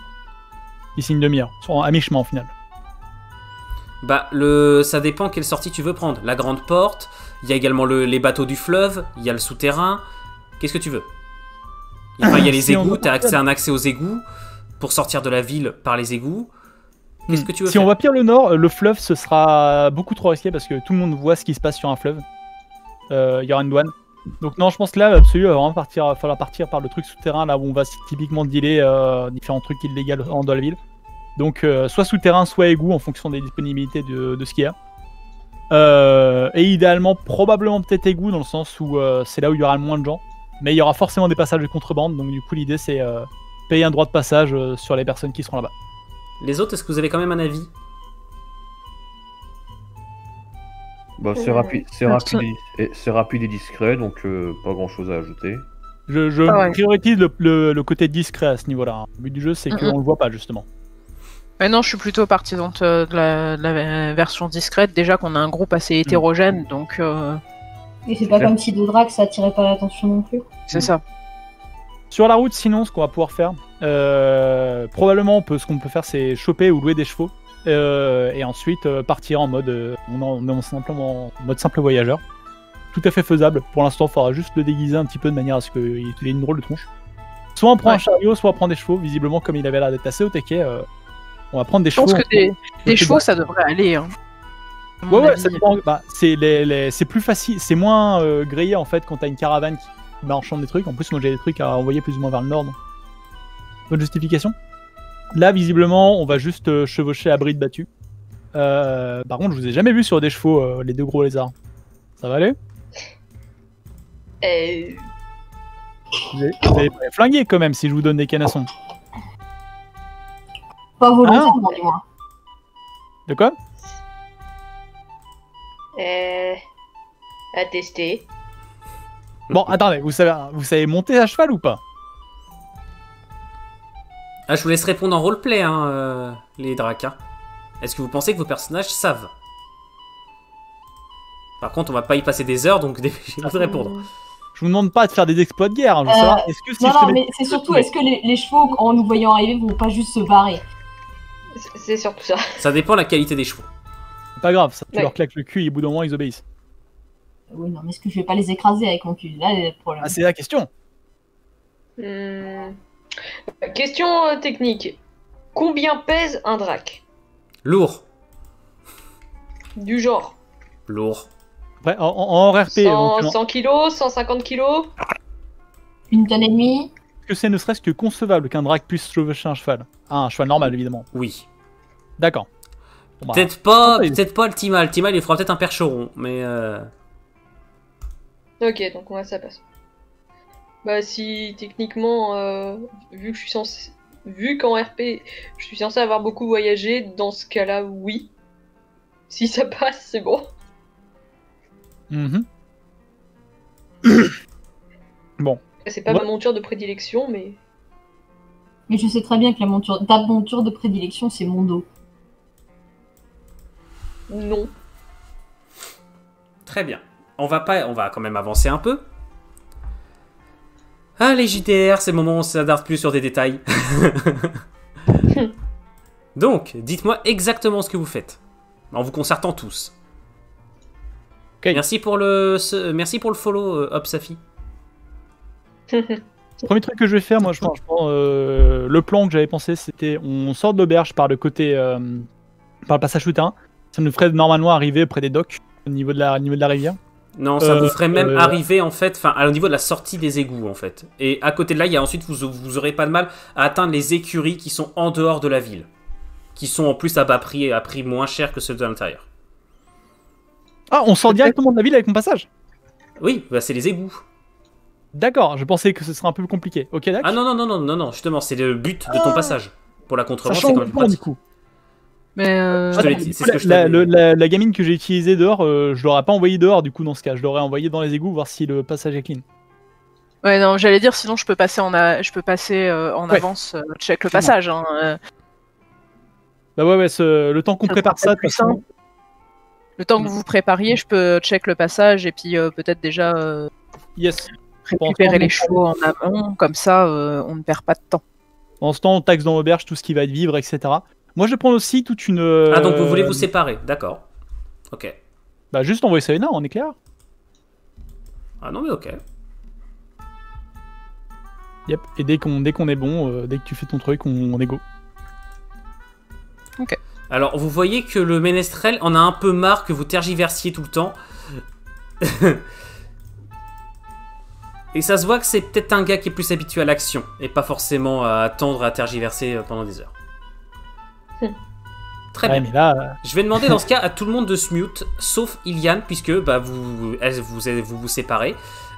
D'ici une demi-heure, à mi-chemin au final. Bah, ça dépend quelle sortie tu veux prendre. La grande porte, il y a également les bateaux du fleuve, il y a le souterrain. Qu'est-ce que tu veux? Enfin, il y a les Si on égouts, va- t'as un accès aux égouts pour sortir de la ville par les égouts. Qu'est-ce que tu veux Si faire? on va pire le nord, le fleuve, ce sera beaucoup trop risqué parce que tout le monde voit ce qui se passe sur un fleuve. Il y aura une douane. Donc non, je pense que là, absolument, il va vraiment falloir partir par le truc souterrain, là où on va typiquement dealer différents trucs illégaux dans la ville. Donc soit souterrain, soit égout en fonction des disponibilités de ce qu'il y a. Et idéalement, probablement peut-être égout dans le sens où c'est là où il y aura le moins de gens. Mais il y aura forcément des passages de contrebande, donc du coup l'idée c'est payer un droit de passage sur les personnes qui seront là-bas. Les autres, est-ce que vous avez quand même un avis? Bah, c'est rapide et discret, donc pas grand chose à ajouter. Je priorise le côté discret à ce niveau-là. Le but du jeu c'est qu'on le voit pas justement. Mais non, je suis plutôt partisante de la version discrète. Déjà qu'on a un groupe assez hétérogène, donc Et c'est pas comme si Dodrak ça attirait pas l'attention non plus. c'est ça. Sur la route, sinon, ce qu'on va pouvoir faire, probablement, ce qu'on peut faire, c'est choper ou louer des chevaux et ensuite partir en mode, mode simple voyageur. Tout à fait faisable. Pour l'instant, il faudra juste le déguiser un petit peu de manière à ce qu'il ait une drôle de tronche. Soit on prend un chariot, soit on prend des chevaux. Visiblement, comme il avait l'air d'être assez au taquet, on va prendre des Je chevaux. pense que des chevaux, ça devrait aller. Hein. À mon Ouais, avis. ça dépend. Bah, c'est plus facile, c'est moins grillé en fait quand t'as une caravane qui marchande des trucs. En plus, moi j'ai des trucs à envoyer plus ou moins vers le nord. Donc. Bonne justification. Là, visiblement, on va juste chevaucher à bride battue. Par contre, je vous ai jamais vu sur des chevaux, les deux gros lézards. Ça va aller? Vous avez pas flingué quand même si je vous donne des canassons. Pas volontairement, du moins. De quoi? À tester. Bon, attendez, vous savez monter à cheval ou pas? Ah, je vous laisse répondre en roleplay, les dracs. Est-ce que vous pensez que vos personnages savent? Par contre, on va pas y passer des heures, donc j'ai envie de répondre. Je vous demande pas de faire des exploits de guerre. Hein, je veux savoir, est-ce que si Non, je te non, mets- mais c'est surtout, est-ce que les chevaux, en nous voyant arriver, vont pas juste se barrer? C'est surtout ça. Ça dépend de la qualité des chevaux. C'est pas grave, ça, tu Ouais. leur claques le cul et au bout d'un moment ils obéissent. Oui, non, mais est-ce que je vais pas les écraser avec mon cul? Là, il y a le problème. Ah, c'est la question. Question technique. Combien pèse un drac? Lourd. Du genre Lourd. Après, en RP, 100, éventuellement, 100 kilos, 150 kilos? Une tonne et demie? est-ce que c'est ne serait-ce que concevable qu'un drac puisse chevaucher un cheval? Ah, un cheval normal évidemment. Oui. D'accord. Bon, bah, Peut-être pas le Timal. Timal, il fera peut-être un percheron, mais... Ok, donc ouais, ça passe. Bah si techniquement, vu que je suis censé... Vu qu'en RP, je suis censé avoir beaucoup voyagé, dans ce cas-là, oui. Si ça passe, c'est bon. mhm. Bon, C'est pas Ouais. ma monture de prédilection, mais... Mais je sais très bien que ta monture de prédilection, c'est mon dos. Non. Très bien. On va quand même avancer un peu. Allez, JDR, c'est le moment où on s'attarde plus sur des détails. Donc, dites-moi exactement ce que vous faites. En vous concertant tous. Ok. Merci pour le follow, Hop Safi. premier truc que je vais faire, moi, je pense, le plan que j'avais pensé, c'était on sort de l'auberge par le côté, par le passage souterrain. Ça nous ferait normalement arriver près des docks au niveau de la rivière. Non, ça vous ferait même arriver en fait, au niveau de la sortie des égouts en fait. Et à côté de là, il y a ensuite vous aurez pas de mal à atteindre les écuries qui sont en dehors de la ville, qui sont en plus à bas prix, à prix moins cher que ceux de l'intérieur. Ah, on sort directement de la ville avec mon passage. Oui, bah c'est les égouts. D'accord, je pensais que ce serait un peu plus compliqué. Ok, d'accord. Ah non, justement, c'est le but de ton passage. Pour la Ça contrebande, c'est change quand le même plan du pratique. coup. Mais Je te l'ai dit, c'est ce que je t'avais dit. La gamine que j'ai utilisée dehors, je l'aurais pas envoyée dehors du coup dans ce cas. Je l'aurais envoyée dans les égouts voir si le passage est clean. ouais, non, j'allais dire sinon je peux passer en Ouais. avance, check le passage. Hein, Bah ouais, le temps qu'on Ça prépare sera ça, plus de toute façon, simple. Le temps que vous vous prépariez, je peux check le passage et puis peut-être déjà yes. récupérer les chevaux en amont, comme ça on ne perd pas de temps. En ce temps, on taxe dans l'auberge tout ce qui va être vivre, etc. Moi, je vais prendre aussi toute une. Ah, donc vous voulez vous séparer, d'accord. Ok. Bah, juste envoyer Soena en éclair. Ah non, mais ok. Yep. Et dès qu'on est bon, dès que tu fais ton truc, on est go. Alors, vous voyez que le ménestrel en a un peu marre que vous tergiversiez tout le temps. Et ça se voit que c'est peut-être un gars qui est plus habitué à l'action et pas forcément à attendre à tergiverser pendant des heures. Très Ouais, bien. mais là, Je vais demander dans ce cas à tout le monde de se mute, sauf Iliane, puisque bah, vous séparez.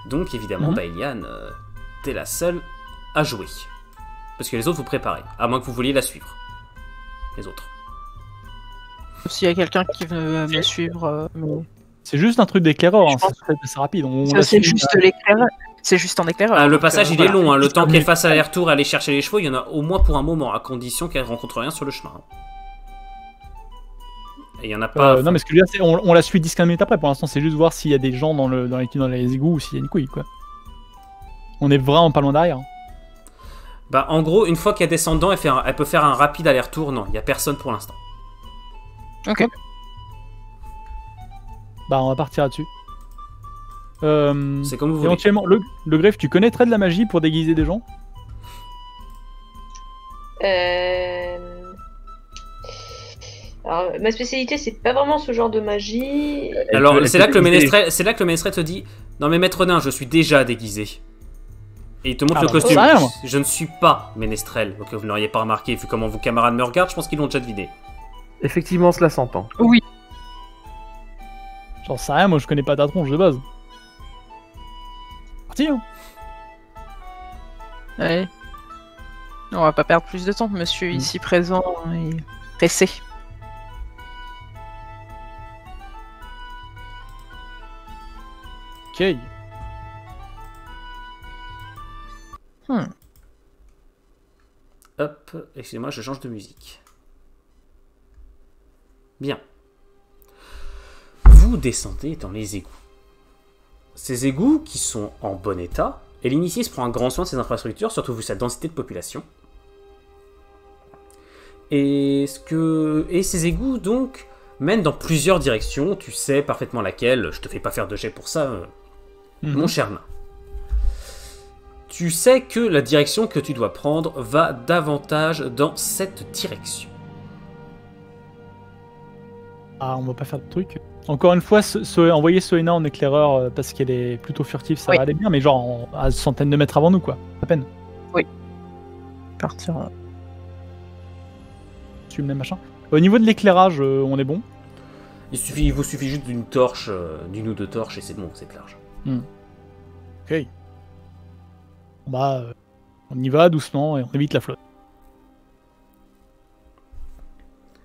Donc évidemment, Mhm. bah, Iliane, t'es la seule à jouer. Parce que les autres, vous préparez. À moins que vous vouliez la suivre. Les autres. S'il y a quelqu'un qui veut me suivre, c'est juste un truc d'éclaireur. Hein, Je pense c'est assez rapide. On ça, la c'est suit, juste l'éclaireur. C'est juste en éclaireur. Ah, le donc, passage, il voilà. est long. Hein. Le temps Mais- qu'elle fasse aller-retour, aller chercher les chevaux, il y en a au moins pour un moment, à condition qu'elle rencontre rien sur le chemin. Et il y en a pas. Non, mais ce que je veux dire, c'est on la suit 10-15 minutes après. Pour l'instant, c'est juste voir s'il y a des gens dans les égouts ou s'il y a une couille, quoi. On est vraiment pas loin derrière. Bah, en gros, une fois qu'elle descend dedans, elle peut faire un rapide aller-retour. Non, il y a personne pour l'instant. Ok. Bah, on va partir là-dessus. C'est comme vous voulez. Éventuellement, le greffe, tu connaîtrais de la magie pour déguiser des gens? Alors, ma spécialité, c'est pas vraiment ce genre de magie. Alors, Elle c'est peut là que le déguiser. ménestrel te dit: non, mais maître nain, je suis déjà déguisé. Et il te montre Ah le bah, costume. j'en sais rien, moi. Je ne suis pas ménestrel. Ok, vous n'auriez pas remarqué, vu comment vos camarades me regardent, je pense qu'ils l'ont déjà deviné. Effectivement, cela s'entend. Oui. J'en sais rien, moi je connais pas ta tronche de base. Parti, hein. Allez. On va pas perdre plus de temps. Monsieur ici présent est pressé. Ok. Hop, excusez-moi, je change de musique. Bien. Vous descendez dans les égouts. Ces égouts qui sont en bon état, et l'initié se prend un grand soin de ces infrastructures, surtout vu sa densité de population. Et ces égouts, donc, mènent dans plusieurs directions. Tu sais parfaitement laquelle. Je te fais pas faire de jet pour ça, mon cher nain. Tu sais que la direction que tu dois prendre va davantage dans cette direction. Ah, on va pas faire de truc. Encore une fois, envoyer Soena en éclaireur parce qu'elle est plutôt furtive, ça Oui. va aller bien, mais genre à centaines de mètres avant nous, quoi. À peine. Partir. Tu le même machin. Au niveau de l'éclairage, on est bon. Il vous suffit juste d'une torche, d'une ou deux torches, et c'est bon, c'est large. Ok. Bah, on y va doucement et on évite la flotte.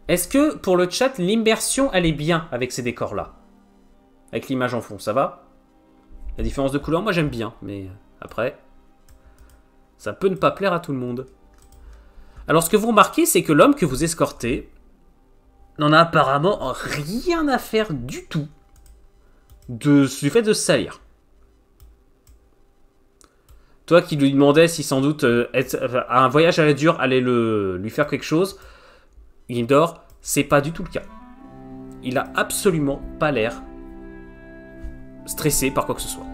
Est-ce que, pour le chat, l'immersion, elle est bien avec ces décors-là? Avec l'image en fond, ça va? La différence de couleur, moi j'aime bien, mais après, ça peut ne pas plaire à tout le monde. Alors ce que vous remarquez, c'est que l'homme que vous escortez n'en a apparemment rien à faire du tout du fait de se salir. Toi qui lui demandais si sans doute un voyage à la dure allait lui faire quelque chose, Gildor, c'est pas du tout le cas. Il a absolument pas l'air stressé par quoi que ce soit.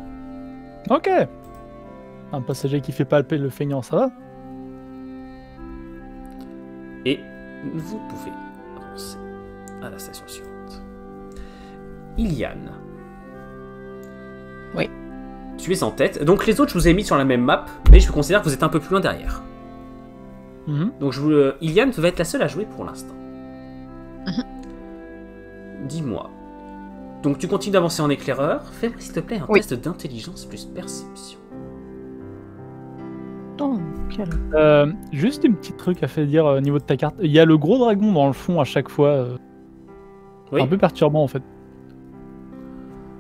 Ok. Un passager qui fait palper le feignant, ça va? Et vous pouvez avancer à la station suivante. Iliane. Oui. Tu es en tête. Donc les autres, je vous ai mis sur la même map, mais je considère que vous êtes un peu plus loin derrière. Donc Iliane va être la seule à jouer pour l'instant. Dis-moi. Donc tu continues d'avancer en éclaireur. Fais-moi s'il te plaît un Oui. test d'intelligence plus perception. Oh, quel... Juste une petite truc à faire dire au niveau de ta carte. Il y a le gros dragon dans le fond à chaque fois. Oui. Un peu perturbant en fait.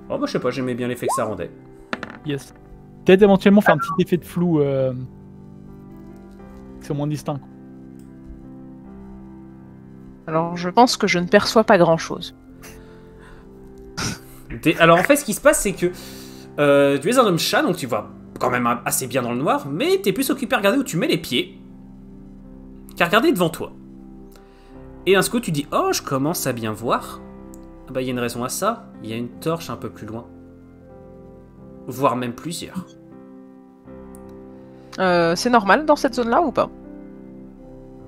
Oh bah je sais pas, j'aimais bien l'effet que ça rendait. Yes. Peut-être éventuellement faire un petit effet de flou. C'est moins distinct. Quoi. Alors, je pense que je ne perçois pas grand-chose. Alors en fait, ce qui se passe, c'est que tu es un homme chat, donc tu vois quand même assez bien dans le noir, mais t'es plus occupé à regarder où tu mets les pieds qu'à regarder devant toi. Et un scout, tu dis, oh, je commence à bien voir. Ah bah, il y a une raison à ça. Il y a une torche un peu plus loin. Voire même plusieurs. C'est normal dans cette zone-là ou pas?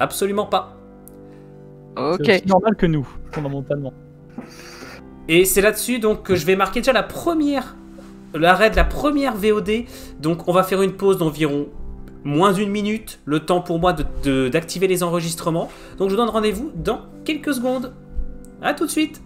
Absolument pas. Ok. C'est aussi normal que nous, fondamentalement. Et c'est là-dessus donc que je vais marquer déjà l'arrêt de la première VOD. Donc on va faire une pause d'environ moins d'une minute, le temps pour moi d'activer les enregistrements. Donc je vous donne rendez-vous dans quelques secondes. À tout de suite.